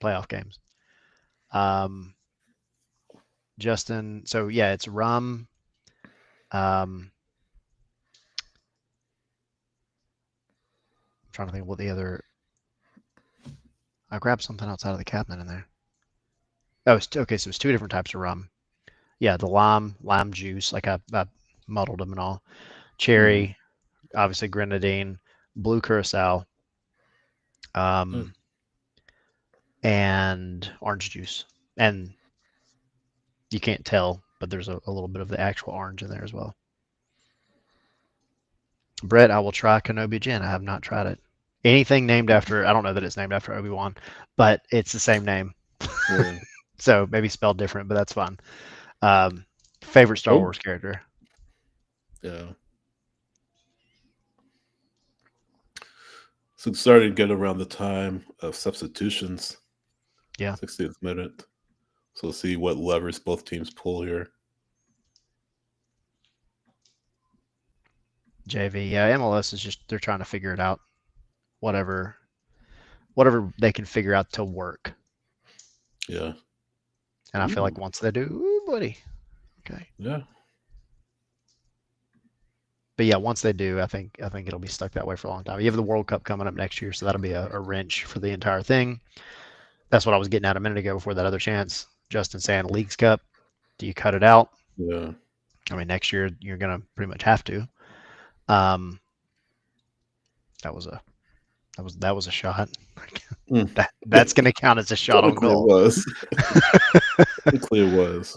playoff games. Um, Justin, so yeah, it's rum. I'm trying to think what the other. I grabbed something outside of the cabinet in there. Oh, okay. So it's two different types of rum. Yeah, the lime juice, like I muddled them and all. Hmm. Cherry, obviously grenadine, blue curacao, Yeah. um, and orange juice. And you can't tell, but there's a little bit of the actual orange in there as well. Brett, I will try Kenobi Gin. I have not tried it. Anything named after, I don't know that it's named after Obi-Wan, but it's the same name. Yeah. So maybe spelled different, but that's fine. Um, favorite Star Oh, Wars character? yeah. So it's starting to get around the time of substitutions, Yeah, 60th minute. So we'll see what levers both teams pull here. JV. Yeah, MLS is just they're trying to figure it out. Whatever they can figure out to work. Yeah. And I feel Ooh. like once they do, ooh, buddy. Okay. Yeah. But yeah, once they do, I think it'll be stuck that way for a long time. You have the World Cup coming up next year, so that'll be a wrench for the entire thing. That's what I was getting at a minute ago before that other chance. Justin saying Leagues Cup. Do you cut it out? Yeah. I mean, next year you're gonna pretty much have to. Um, that was a that was a shot. Mm. That's gonna count as a shot on Technically it goal. was. Technically it was.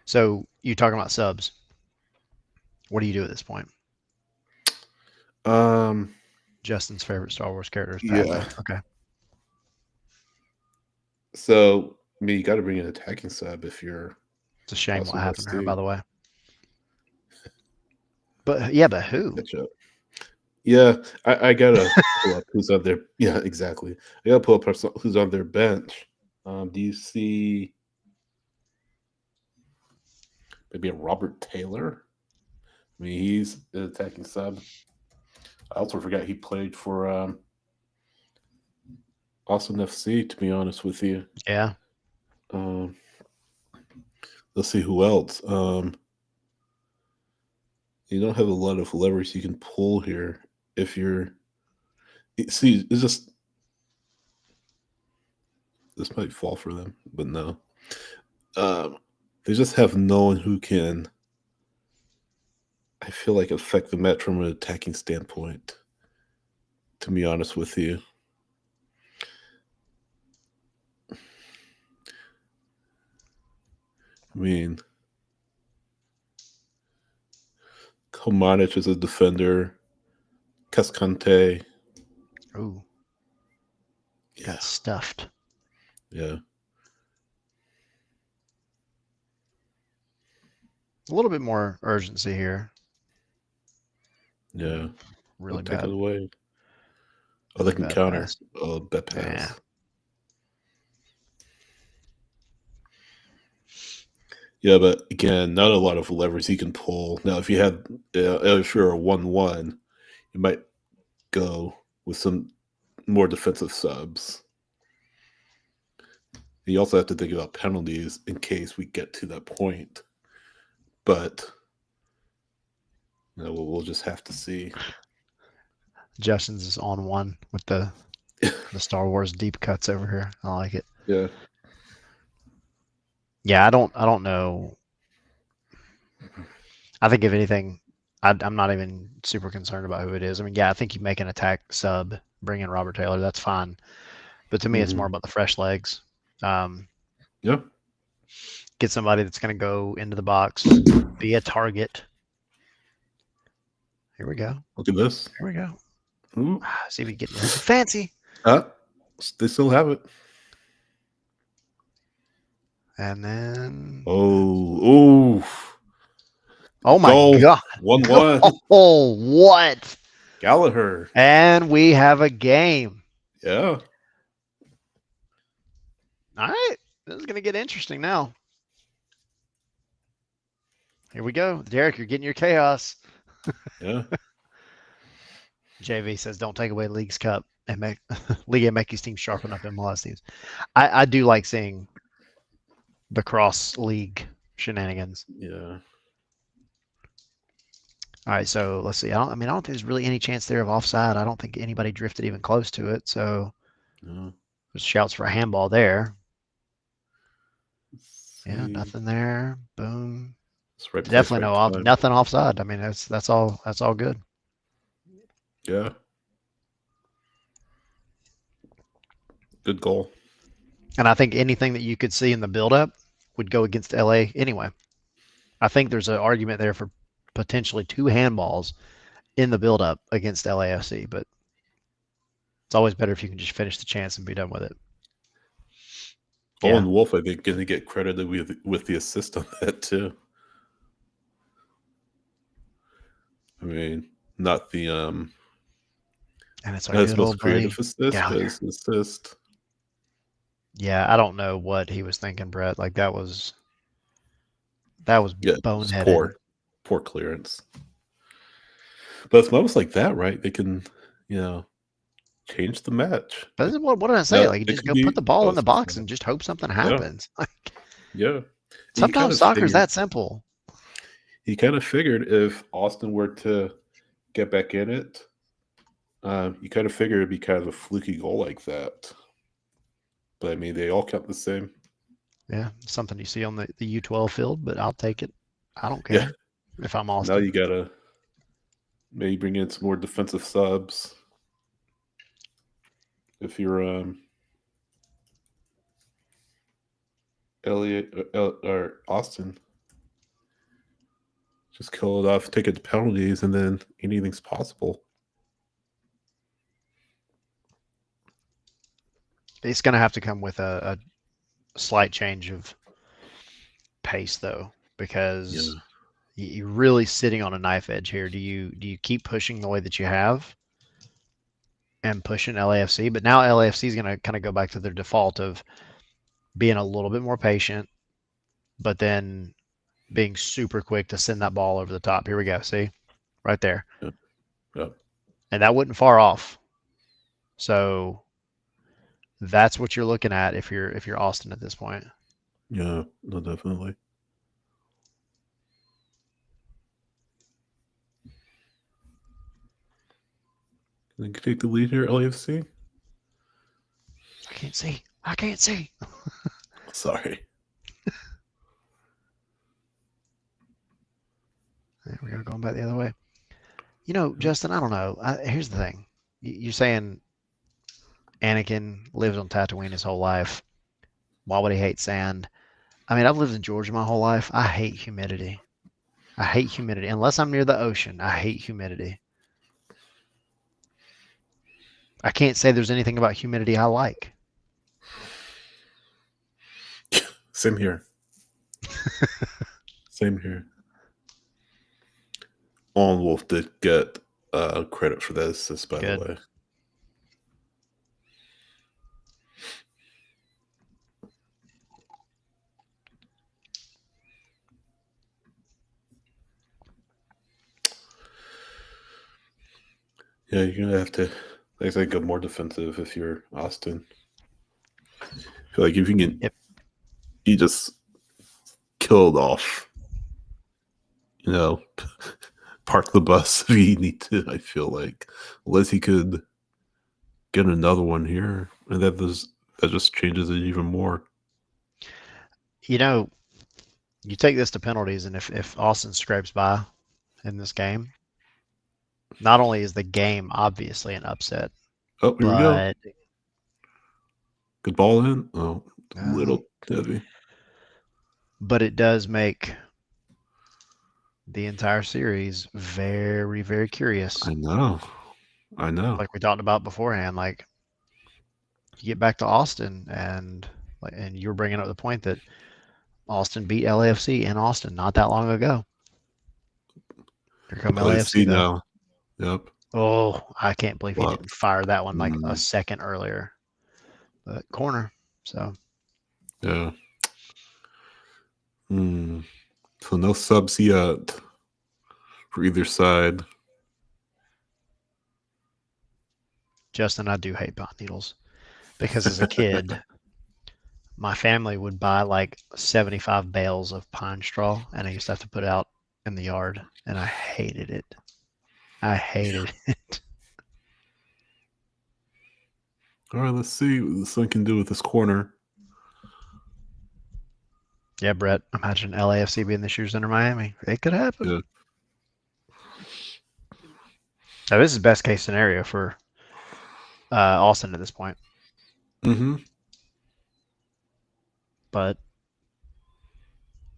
So you talking about subs? What do you do at this point? Um, Justin's favorite Star Wars character is Padme. yeah. Okay, So I mean you gotta bring an attacking sub if you're it's a shame what awesome happened to her, by FC. the way. But yeah, but who? Catch up. Yeah, I gotta pull up who's on their yeah, exactly. I gotta pull up who's on their bench. Do you see maybe a Robert Taylor? I mean, he's an attacking sub. I also forgot he played for Austin FC. To be honest with you, Yeah, um, let's see who else. You don't have a lot of levers you can pull here if you're. See, it's just this might fall for them, but no. Um, they just have no one who can. I feel like affect the match from an attacking standpoint. To be honest with you, I mean, Komanic is a defender. Cascante, ooh, yeah, got stuffed. yeah, A little bit more urgency here. yeah. Really Don't take it bad, away. Oh, they really can bad counter. pass. Oh, bet Yeah, pass. Yeah, but again, not a lot of levers he can pull. Now, if you're a 1-1, you might go with some more defensive subs. You also have to think about penalties in case we get to that point. But we'll just have to see. Justin's is on one with the Star Wars deep cuts over here. I like it. Yeah. Yeah, I don't know. I think if anything, I'm not even super concerned about who it is. I mean, yeah, I think you make an attack sub, bring in Robert Taylor, that's fine. But to me, it's more Hmm. about the fresh legs. Um, Yeah. get somebody that's going to go into the box, be a target. Here we go. Look at this. Here we go. Ooh. See if we get anything fancy. Uh, they still have it. And then, Oh, oh my goal. God. 1-1. Oh, what? Gallagher. And we have a game. Yeah. All right. This is going to get interesting now. Here we go. Derek, you're getting your chaos. Yeah. JV says, don't take away League's Cup and make League and make these teams sharpen up MLS teams. I do like seeing the cross league shenanigans. Yeah. All right, so let's see. I don't think there's really any chance there of offside. I don't think anybody drifted even close to it. So there's shouts for a handball there. Yeah, nothing there. Boom. Right Definitely nothing offside. I mean, that's all good. Yeah. Good goal. And I think anything that you could see in the buildup would go against LA anyway. I think there's an argument there for potentially 2 handballs in the buildup against LAFC, but it's always better if you can just finish the chance and be done with it. Owen Wolf, I think, going to get credited with the assist on that too. I mean, not the and it's our his good most old creative buddy, assist, Gallagher. but his assist. Yeah, I don't know what he was thinking, Brett. Like that was boneheaded. Poor clearance. But it's moments like that, right? They can, change the match. But this is what did I say? Like, you just go put the ball in the box and just hope something happens. Yeah. Sometimes soccer's that simple. He kind of figured if Austin were to get back in it, you kind of figured it'd be kind of a fluky goal like that. But I mean, they all kept the same. Yeah, something you see on the U12 field, but I'll take it. I don't care if I'm Austin. Now you gotta maybe bring in some more defensive subs. If you're Elliot or Austin, just kill it off, take it to penalties, and then anything's possible. It's going to have to come with a slight change of pace, though, because you're really sitting on a knife edge here. Do you keep pushing the way that you have and pushing LAFC? But now LAFC is going to kind of go back to their default of being a little bit more patient, but then being super quick to send that ball over the top. Here we go. See? Right there. Yep. And that wasn't far off. So that's what you're looking at if you're Austin at this point. Yeah, no, definitely. Can you take the lead here, LAFC? I can't see. Sorry. There we go, going back the other way. Justin, I don't know. Here's the thing. You're saying Anakin lives on Tatooine his whole life. Why would he hate sand? I mean, I've lived in Georgia my whole life. I hate humidity. Unless I'm near the ocean, I hate humidity. I can't say there's anything about humidity I like. Same here. Same here. Owen Wolf did get credit for this, by the way. Yeah, you're gonna have to, like I said, go more defensive if you're Austin. I feel like if you can, you just killed off. Park the bus if you need to. I feel like, unless he could get another one here, and that just changes it even more. You take this to penalties, and if Austin scrapes by in this game, not only is the game obviously an upset. Oh, here we go. Good ball in. Oh, a little heavy. But it does make the entire series very, very curious. I know. Like we talked about beforehand, like you get back to Austin and you're bringing up the point that Austin beat LAFC in Austin not that long ago. Here come LAFC, LAFC though. now. Yep. Oh, I can't believe he Wow. didn't fire that one like a second earlier. But corner. So Yeah. So no subs yet for either side. Justin, I do hate pine needles because as a kid, my family would buy like 75 bales of pine straw, and I used to have to put it out in the yard, and I hated it. I hated it. All right, let's see what this one can do with this corner. Yeah, Brett, imagine LAFC being the Shooters under Miami. It could happen. Yeah. Now, this is best case scenario for Austin at this point. Mm-hmm. But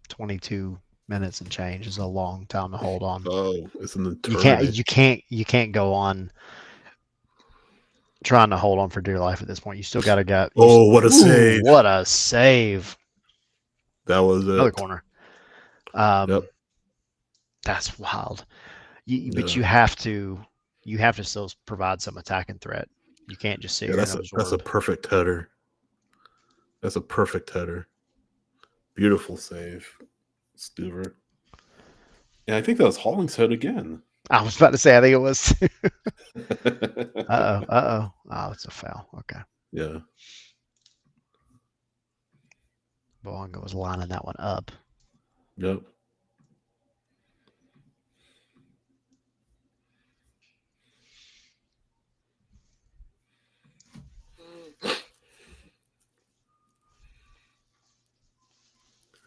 22 minutes and change is a long time to hold on. Oh, it's an eternity. You can't go on trying to hold on for dear life at this point. You still got to go. Oh, what a save! What a save! That was Another it. corner. Yep. That's wild. But Yeah. you have to still provide some attacking threat. You can't just sit here and absorb. That's a perfect header. That's a perfect header. Beautiful save, Stuver. Yeah, I think that was Holling's head again. I was about to say, I think it was. Uh-oh. Oh, it's a foul. Okay. Yeah. Boanga was lining that one up. Yep.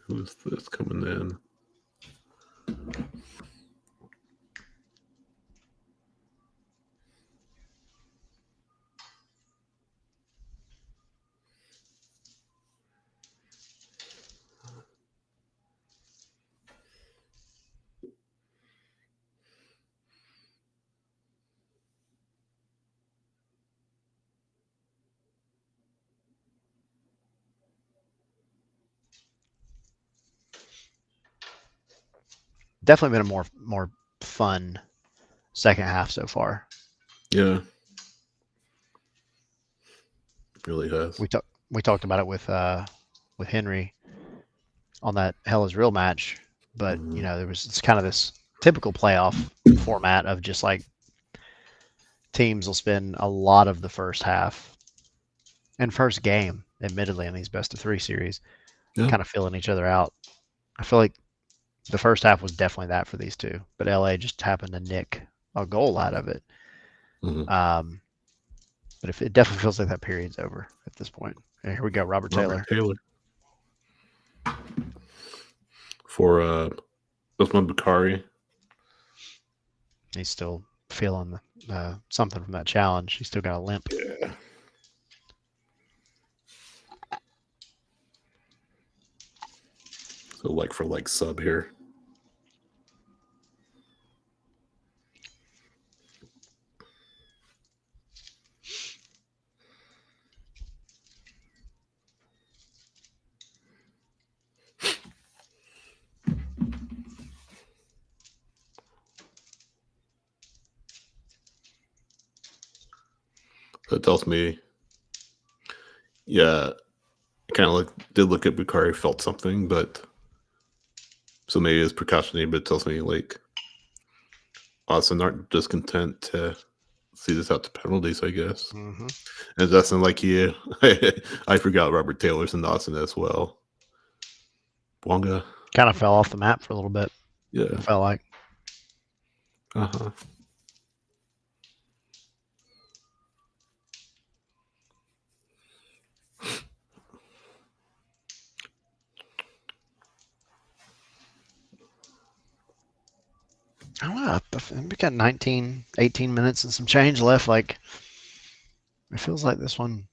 Who's this coming in? Definitely been a more fun second half so far. Yeah. It really has. We talked about it with Henry on that Hell is Real match, but it's kind of this typical playoff format of just like teams will spend a lot of the first half and first game, admittedly, in these best of 3 series, kind of filling each other out. I feel like the first half was definitely that for these two, but LA just happened to nick a goal out of it. But if it definitely feels like that period's over at this point. And here we go, Robert Taylor. For Osman Bukhari. He's still feeling something from that challenge. He's still got a limp. Yeah. So like for like sub here. That tells me, yeah, kind of did look at Bukhari, felt something, but so maybe it's precautionary, but it tells me like Austin aren't just content to see this out to penalties, I guess. Mm-hmm. And that's not like you. I forgot Robert Taylor's in Austin as well. Wonga kind of fell off the map for a little bit. Yeah, it felt like. Uh-huh. I don't know. We got 19, 18 minutes and some change left. Like, it feels like this one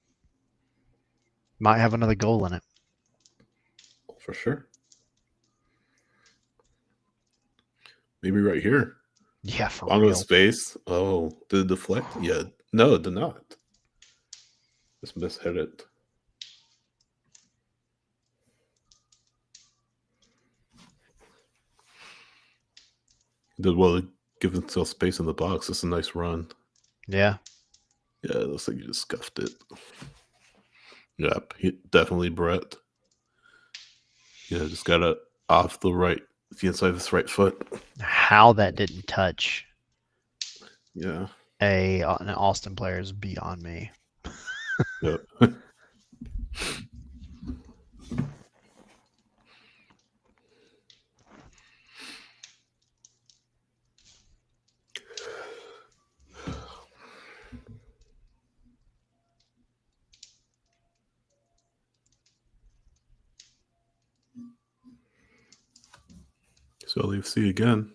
might have another goal in it. For sure. Maybe right here. Yeah, for on real. Space. Oh, did it deflect? Yeah. No, it did not. Just mishit it. Did well to give himself space in the box. It's a nice run. Yeah. Yeah, it looks like you just scuffed it. Yep, definitely Brett. Yeah, just got it off the inside of his right foot. How that didn't touch Yeah. an Austin player is beyond me. Yep. So LAFC again.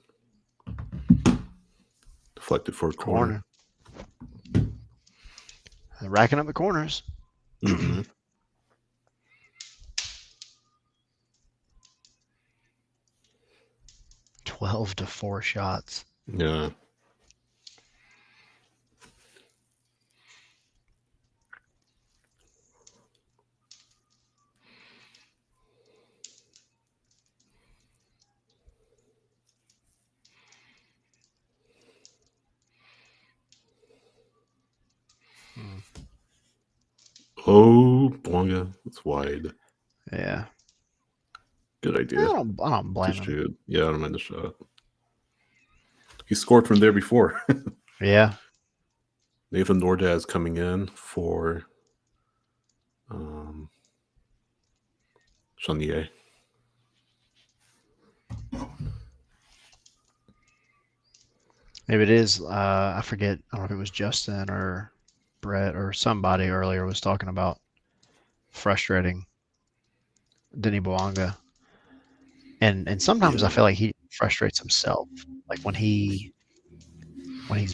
Deflected for a corner. They're racking up the corners. Mm-hmm. 12-4 shots. Yeah. Oh, Bonga. It's wide. Yeah. Good idea. I don't blame him. Shoot. Yeah, I don't mind the shot. He scored from there before. Yeah. Nathan Nordaz coming in for Chenier. Maybe it is. I forget. I don't know if it was Justin or Brett or somebody earlier was talking about frustrating Denny Boanga. And sometimes I feel like he frustrates himself. Like when he's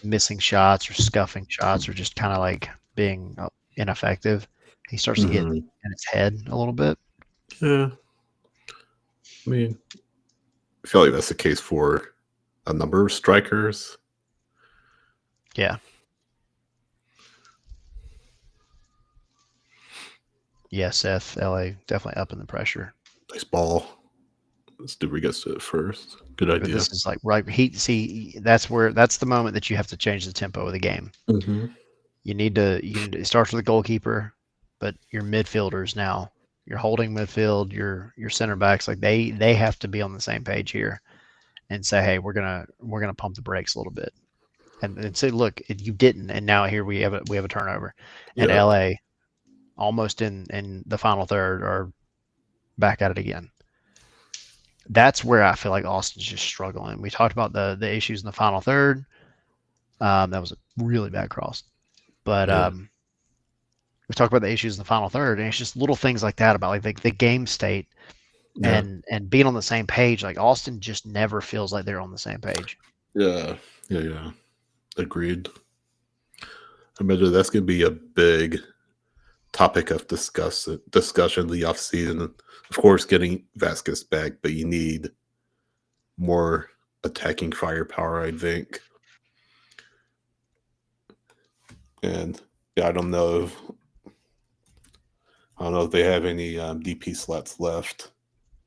missing shots or scuffing shots or just kind of like being ineffective, he starts to get in his head a little bit. Yeah. I mean, I feel like that's the case for a number of strikers. Yeah. Yeah, Seth, LA, definitely upping the pressure. Nice ball. Stuber gets to it first. Good idea. But this is like right. That's the moment that you have to change the tempo of the game. Mm-hmm. You need to. It starts with the goalkeeper, but your midfielders now, your holding midfield, your center backs, like they have to be on the same page here, and say, hey, we're gonna pump the brakes a little bit, and say, look, you didn't, and now here we have a turnover, and LA, almost in the final third, are back at it again. That's where I feel like Austin's just struggling. We talked about the issues in the final third. That was a really bad cross. But we talked about the issues in the final third, and it's just little things like that about like the game state and being on the same page. Like Austin just never feels like they're on the same page. Yeah. Agreed. I imagine that's going to be a big topic of discussion the off season. Of course, getting Vasquez back, but you need more attacking firepower, I think. And I don't know if they have any DP slots left.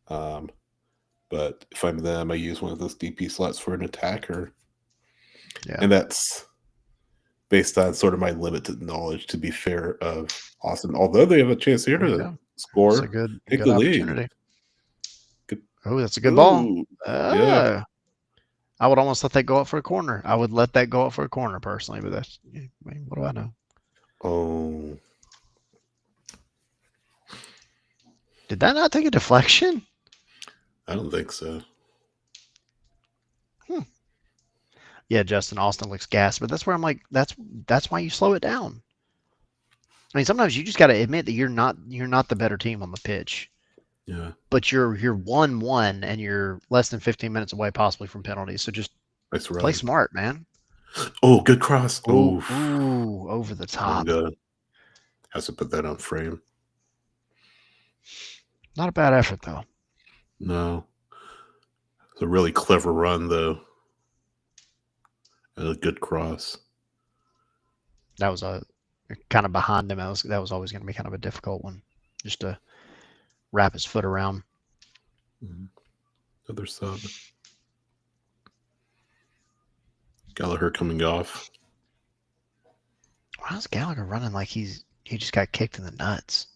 But if I'm them, I use one of those DP slots for an attacker. Yeah. And that's based on sort of my limited knowledge, to be fair, of Austin. Although they have a chance here to score, that's a good take the opportunity. Lead. Oh, that's a good ball. Yeah. I would almost let that go up for a corner. I would let that go up for a corner personally, but that's, I mean, what do I know? Oh. Did that not take a deflection? I don't think so. Yeah, Justin Austin looks gassed, but that's where I'm like, that's why you slow it down. I mean, sometimes you just got to admit that you're not the better team on the pitch. Yeah. But you're 1-1 and you're less than 15 minutes away possibly from penalties. So just play smart, man. Oh, good cross. Ooh, over the top. Good. Has to put that on frame. Not a bad effort though. No. It's a really clever run though. And a good cross. That was a kind of behind him. That was always going to be kind of a difficult one, just to wrap his foot around. Other sub. Gallagher coming off. Why is Gallagher running like he just got kicked in the nuts?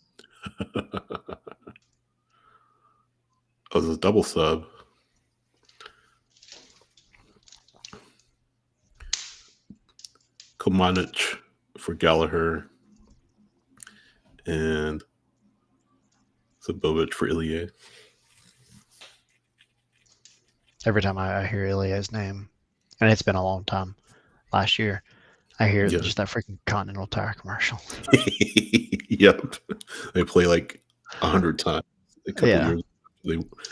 Oh, it's a double sub. Komanic for Gallagher. And Zabovic for Ilya. Every time I hear Ilya's name, and it's been a long time, last year, I hear just that freaking Continental Tire commercial. Yep. They play like 100 times a couple years.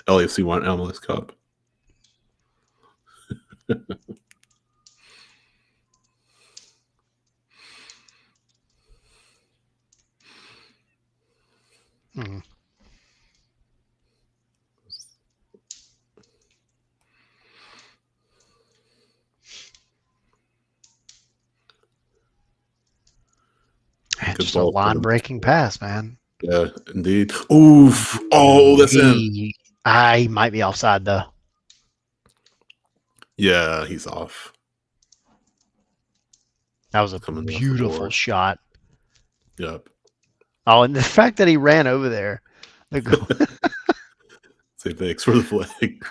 LAFC won MLS Cup. Just a line-breaking pass, man. Yeah, indeed. Oof. Oh, that's him. He might be offside, though. Yeah, he's off. That was a beautiful shot. Yep. Oh, and the fact that he ran over there. Say thanks for the flag.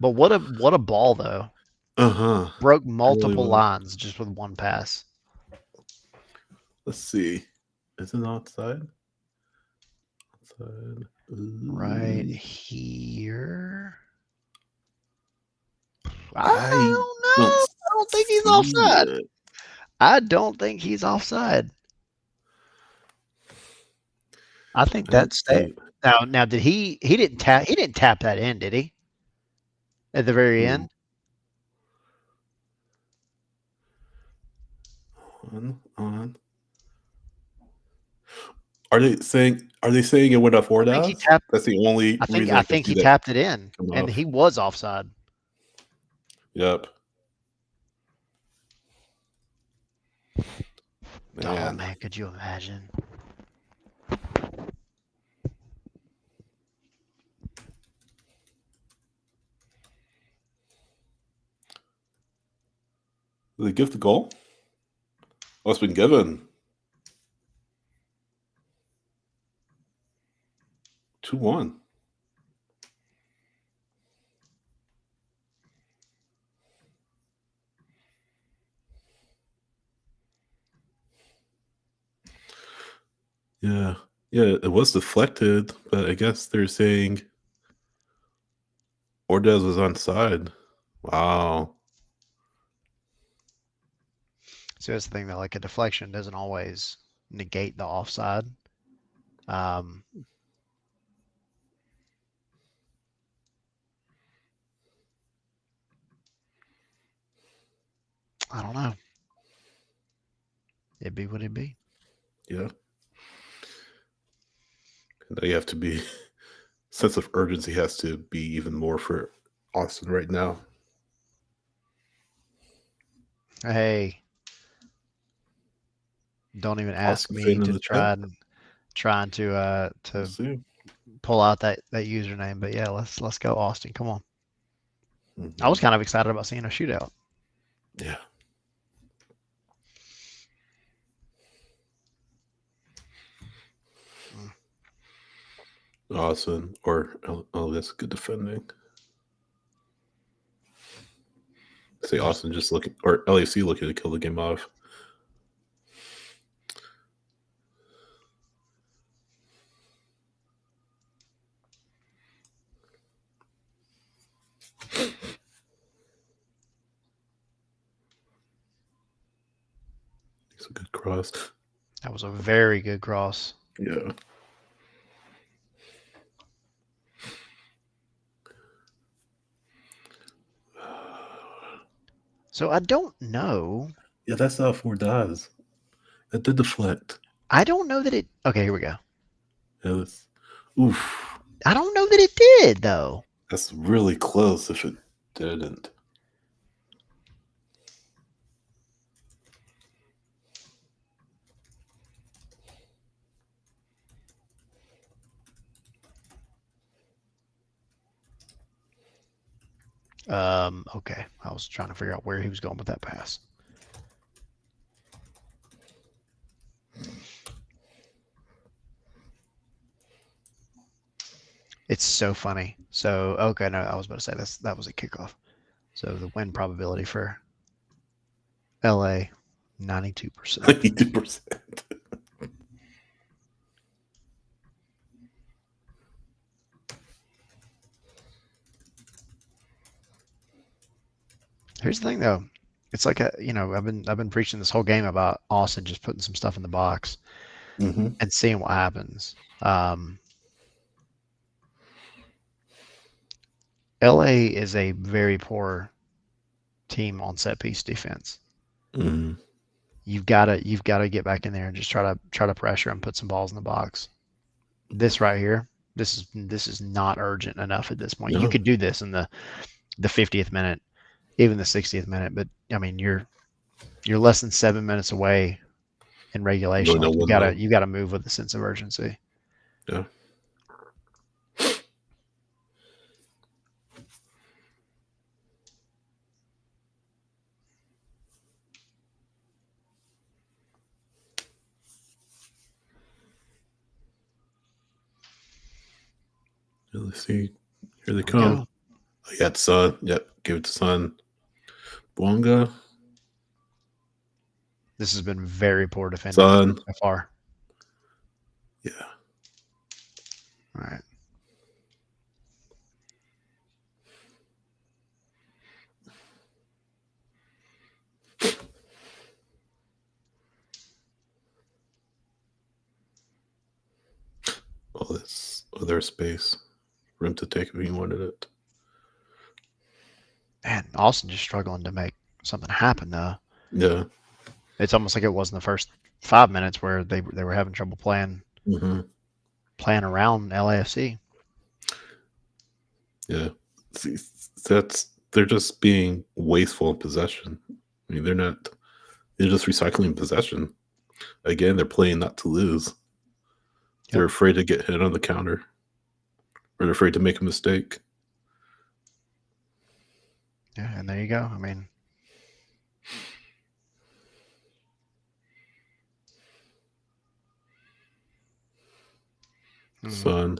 But what a ball, though. Broke multiple lines just with one pass. Let's see. Is it outside? Outside. Right here. I don't know. I don't think he's offside. I don't think he's offside. I think that's it. Now did he didn't tap that in, did he? At the very end? On. Are they saying it went off or down? That's the only reason. I think he tapped it in, and he was offside. Yep. Man. Oh man, could you imagine? Did they give the goal? Oh, it's been given. 2-1. Yeah, it was deflected, but I guess they're saying Ordez was onside. Wow. So that's the thing, that like a deflection doesn't always negate the offside. I don't know. It'd be what it'd be. Yeah. Now you have to be sense of urgency has to be even more for Austin right now. Hey, don't even ask me to trying to pull out that username. But yeah, let's go, Austin. Come on. I was kind of excited about seeing a shootout. Yeah. Austin or that's good defending. Say Austin just looking, or LAC looking to kill the game off. It's a good cross. That was a very good cross. Yeah. So I don't know. Yeah, that's how 4 does. That did deflect. I don't know that it. Okay, here we go. Yeah, oof. I don't know that it did, though. That's really close if it didn't. Okay. I was trying to figure out where he was going with that pass. It's so funny. So, okay, no, I was about to say that was a kickoff. So the win probability for LA, 92%. 92%. Here's the thing, though. It's like I've been preaching this whole game about Austin just putting some stuff in the box Mm-hmm. and seeing what happens. LA is a very poor team on set piece defense. Mm-hmm. You've got to get back in there and just try to pressure and put some balls in the box. This right here, this is not urgent enough at this point. You No. could do this in the 50th minute, even the 60th minute, but I mean you're less than 7 minutes away in regulation. Really Like no one, you gotta move with a sense of urgency. yeah. Let's see. Here they come. Go. Oh, yeah, it's Son. Yep, give it to Son. Bonga. This has been very poor defending Son. so far. Yeah. All right. All this other space. Room to take if you wanted it. Man, Austin just struggling to make something happen though. Yeah. It's almost like it was in the first 5 minutes where they were having trouble playing around LAFC. Yeah. See, they're just being wasteful in possession. I mean, they're just recycling possession. Again, they're playing not to lose. They're afraid to get hit on the counter. Or they're afraid to make a mistake. Yeah, and there you go. I mean, Son.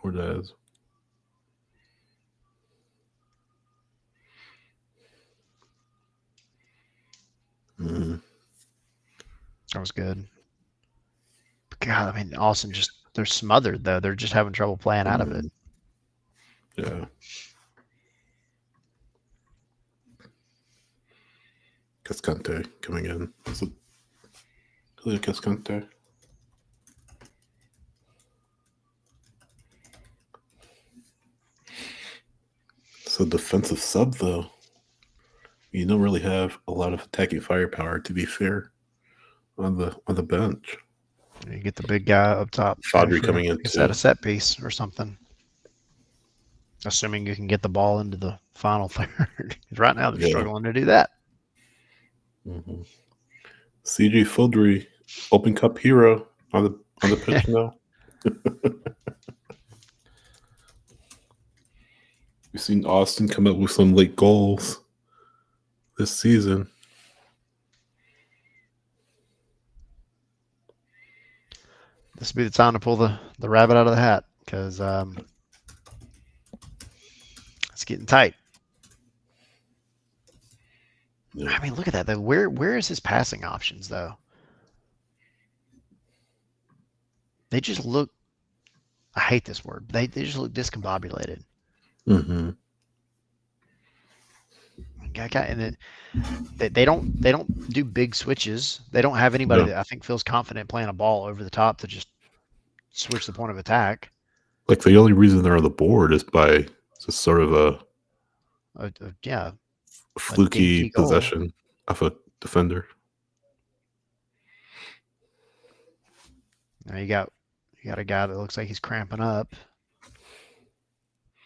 Ordaz. that was good. But God, I mean, Austin they're smothered though. They're just having trouble playing out of it. Yeah. Cascante coming in. Is it Julio Cascante? So defensive sub though. You don't really have a lot of attacking firepower, to be fair, on the bench. You get the big guy up top. Fodry coming in Is too. that a set piece or something? Assuming you can get the ball into the final third. Right now they're struggling to do that. CJ Fodry, Open Cup hero on the pitch now. We've seen Austin come up with some late goals this season. This would be the time to pull the rabbit out of the hat because it's getting tight. Yeah. I mean, look at that though. Where is his passing options though? They just look. I hate this word. They just look discombobulated. Mm-hmm. And they don't do big switches. They don't have anybody that I think feels confident playing a ball over the top to just switch the point of attack. Like the only reason they're on the board is by just sort of a fluky possession of a defender. Now you got a guy that looks like he's cramping up.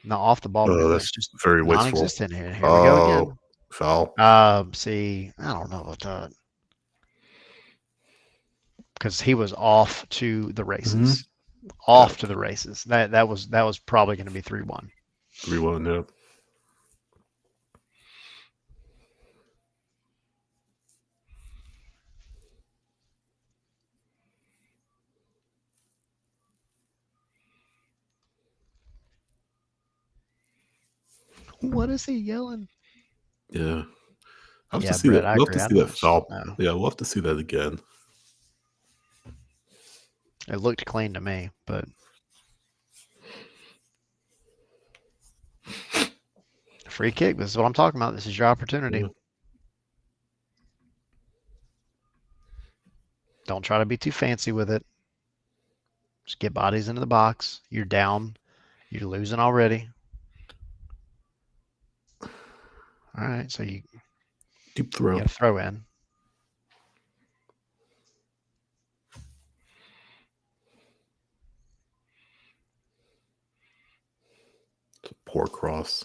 Now off the ball, that's just very wasteful. Non-existent here. Here we go again. Foul. See, I don't know about that. Because he was off to the races. off to the races. That was probably going to be 3-1. 3-1. Yeah. What is he yelling? Yeah. I'll have Yeah, to see Brett, that. I We'll have agree. to I see don't that foul. know. Yeah, we'll have to see that again. It looked clean to me, but free kick. This is what I'm talking about. This is your opportunity. Yeah. Don't try to be too fancy with it. Just get bodies into the box. You're down. You're losing already. All right, so you Deep throw. got to throw in. It's a poor cross.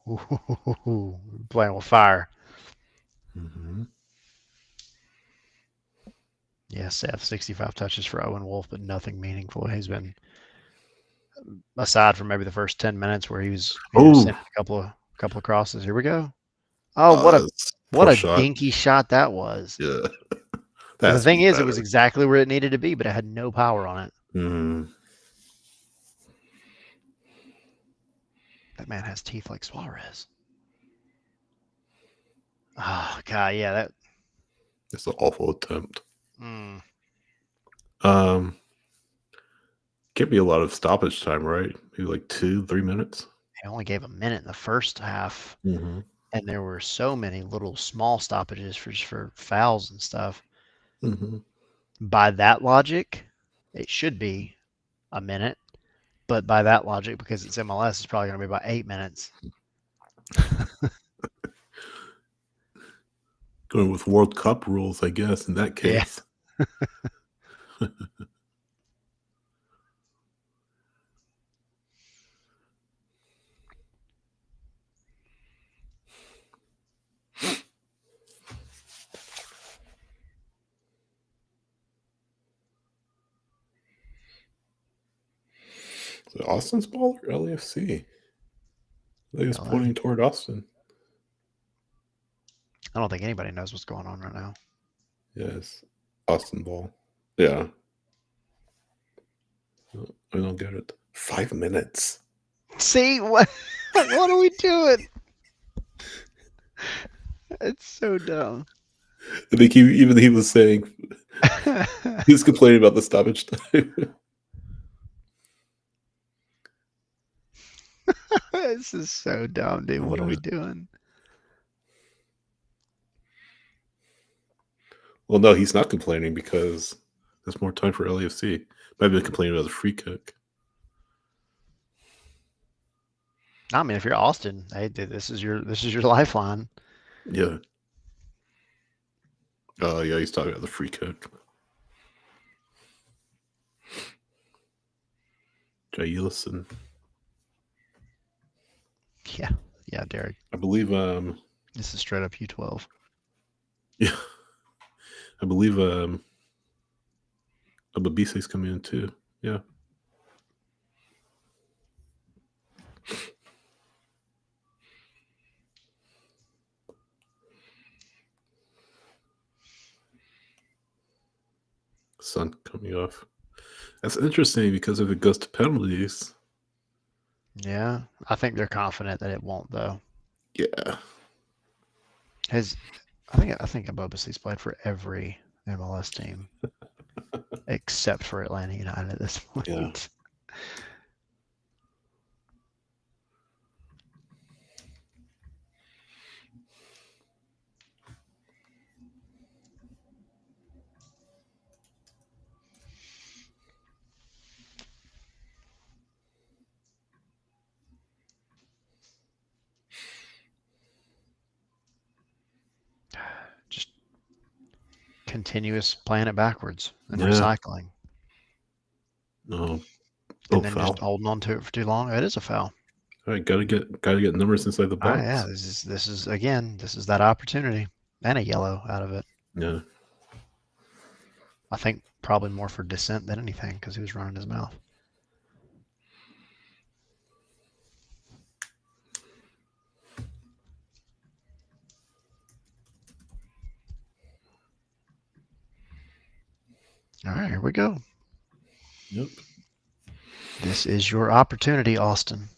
Ooh, playing with fire. Mm-hmm. Yeah, Seth, 65 touches for Owen Wolf, but nothing meaningful. He's been, aside from maybe the first 10 minutes where he was sending a couple of crosses. Here we go. Oh, what a shot. dinky shot that was. Yeah. But the thing is, it was exactly where it needed to be, but it had no power on it. Mm. That man has teeth like Suarez. Oh, God, yeah, It's an awful attempt. Mm. Can't be a lot of stoppage time, right? Maybe like 2-3 minutes. They only gave a minute in the first half, Mm-hmm. and there were so many little small stoppages for fouls and stuff. Mm-hmm. By that logic, it should be a minute, but by that logic, because it's MLS, it's probably going to be about 8 minutes. Going with World Cup rules, I guess, in that case. Yeah. Is it Austin's ball or LAFC? I think it's pointing toward Austin. I don't think anybody knows what's going on right now. Yes. Austin ball. Yeah. I don't get it. 5 minutes. See, what are we doing? It's so dumb. I think he was saying he was complaining about the stoppage time. This is so dumb, dude. What are we doing? Well, no, he's not complaining because there's more time for LAFC. Might be complaining about the free kick. I mean, if you're Austin, hey, dude, this is your lifeline. Yeah. Oh, yeah, he's talking about the free kick. Jailson. Yeah, Derek. I believe this is straight up U12. Yeah. I believe Ababise's coming in too. Yeah. Sun coming off. That's interesting because if it goes to penalties. Yeah, I think they're confident that it won't, though. Yeah. I think Ababise's played for every MLS team except for Atlanta United at this point. Yeah. Just continuous playing it backwards and recycling. No. And then foul. Just holding on to it for too long. It is a foul. All right, gotta get numbers inside the box. Yeah, this is that opportunity and a yellow out of it. Yeah. I think probably more for dissent than anything because he was running his mouth. All right, here we go. Yep. This is your opportunity, Austin.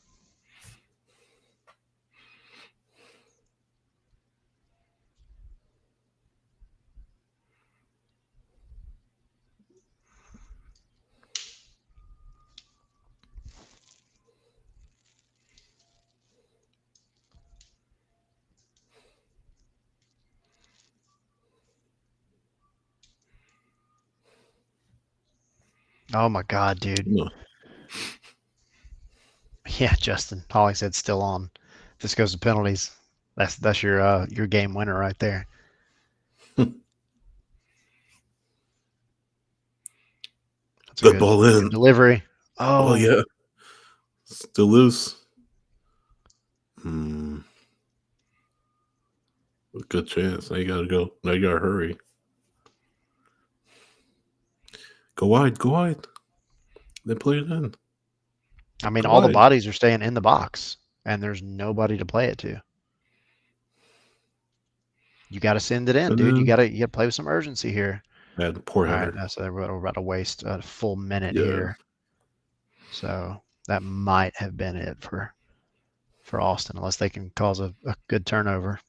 Oh my God, dude. No. Yeah, Justin. Holly said still on. If this goes to penalties, that's your game winner right there. That's a That good, ball in. good delivery. Oh, Oh yeah. Still loose. A good chance. Now you gotta go. Now you gotta hurry. Go wide. Go wide. Then play it in. I mean, Go all the wide. bodies are staying in the box, and there's nobody to play it to. You got to send it in, And dude. You then, got to play with some urgency here. man, poor All right, header. so we're about to waste a full minute Yeah. here. So that might have been it for Austin, unless they can cause a good turnover.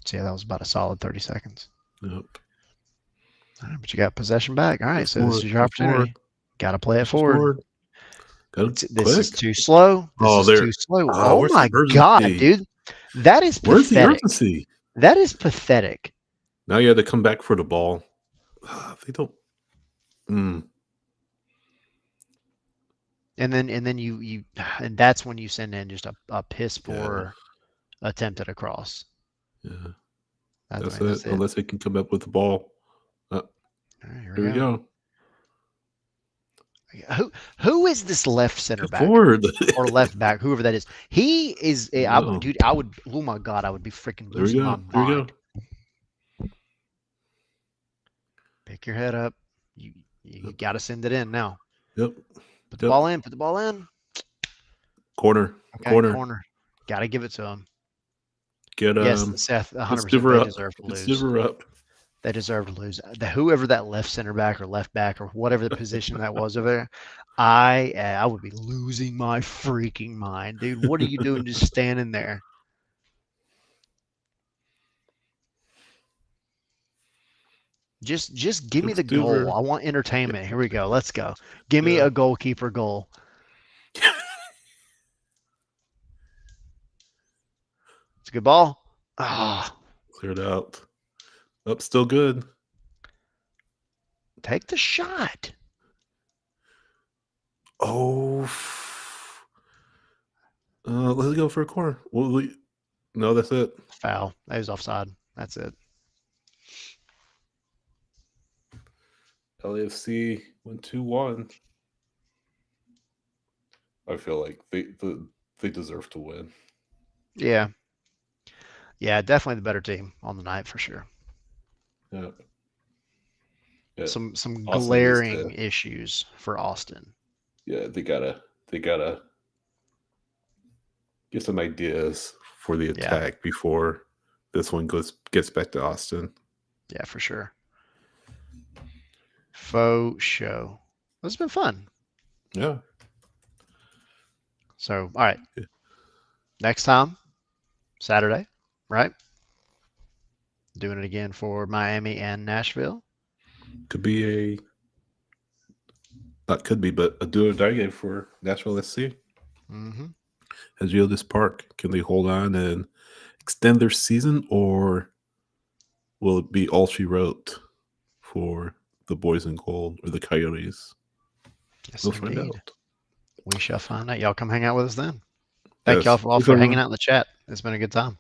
So yeah, that was about a solid 30 seconds. Yep. All right, but you got possession back. All right, Go so forward. this is your Go opportunity. forward. Got to play it Push forward. Got it This quick. is too slow. This is there. too slow. Oh Where's my the God, urgency? dude. That is Where's the pathetic. urgency? That is pathetic. Now you had to come back for the ball. They don't. And then you and that's when you send in just a piss poor attempt at a cross. Yeah. That's it. Unless they can come up with the ball. All right, Here we go. Who is this left center back Forward. or left back, whoever that is? He is I would, oh my God, I would be freaking losing my mind. There we go. Pick your head up. You got to send it in now. Yep. Put the ball in. Put the ball in. Corner. Okay, corner. Got to give it to him. Get yes, Seth. 100%. They deserve to lose. Up. They deserve to lose. Whoever that left center back or left back or whatever the position that was over there, I would be losing my freaking mind, dude. What are you doing just standing there? Just give me the goal. I want entertainment. Here we go. Let's go. Give me a goalkeeper goal. It's a good ball. Ah, cleared out. Up, still good. Take the shot. Oh, let's go for a corner. No, that's it. Foul. That was offside. That's it. LAFC went 2-1. I feel like they deserve to win. Yeah. Yeah, definitely the better team on the night for sure. Yeah. Some glaring issues for Austin. Yeah, they gotta get some ideas for the attack before this one gets back to Austin. Yeah, for sure. Faux show. It's been fun. Yeah. So, all right. Yeah. Next time, Saturday, right? Doing it again for Miami and Nashville. Could be but a do or die game for Nashville SC. Mm-hmm. As Geodis Park, can they hold on and extend their season, or will it be all she wrote for the boys in gold or the Coyotes? Yes, we'll find out. We shall find out. Y'all come hang out with us then. Thank Yes. y'all all Thanks, for hanging everyone. out in the chat. It's been a good time.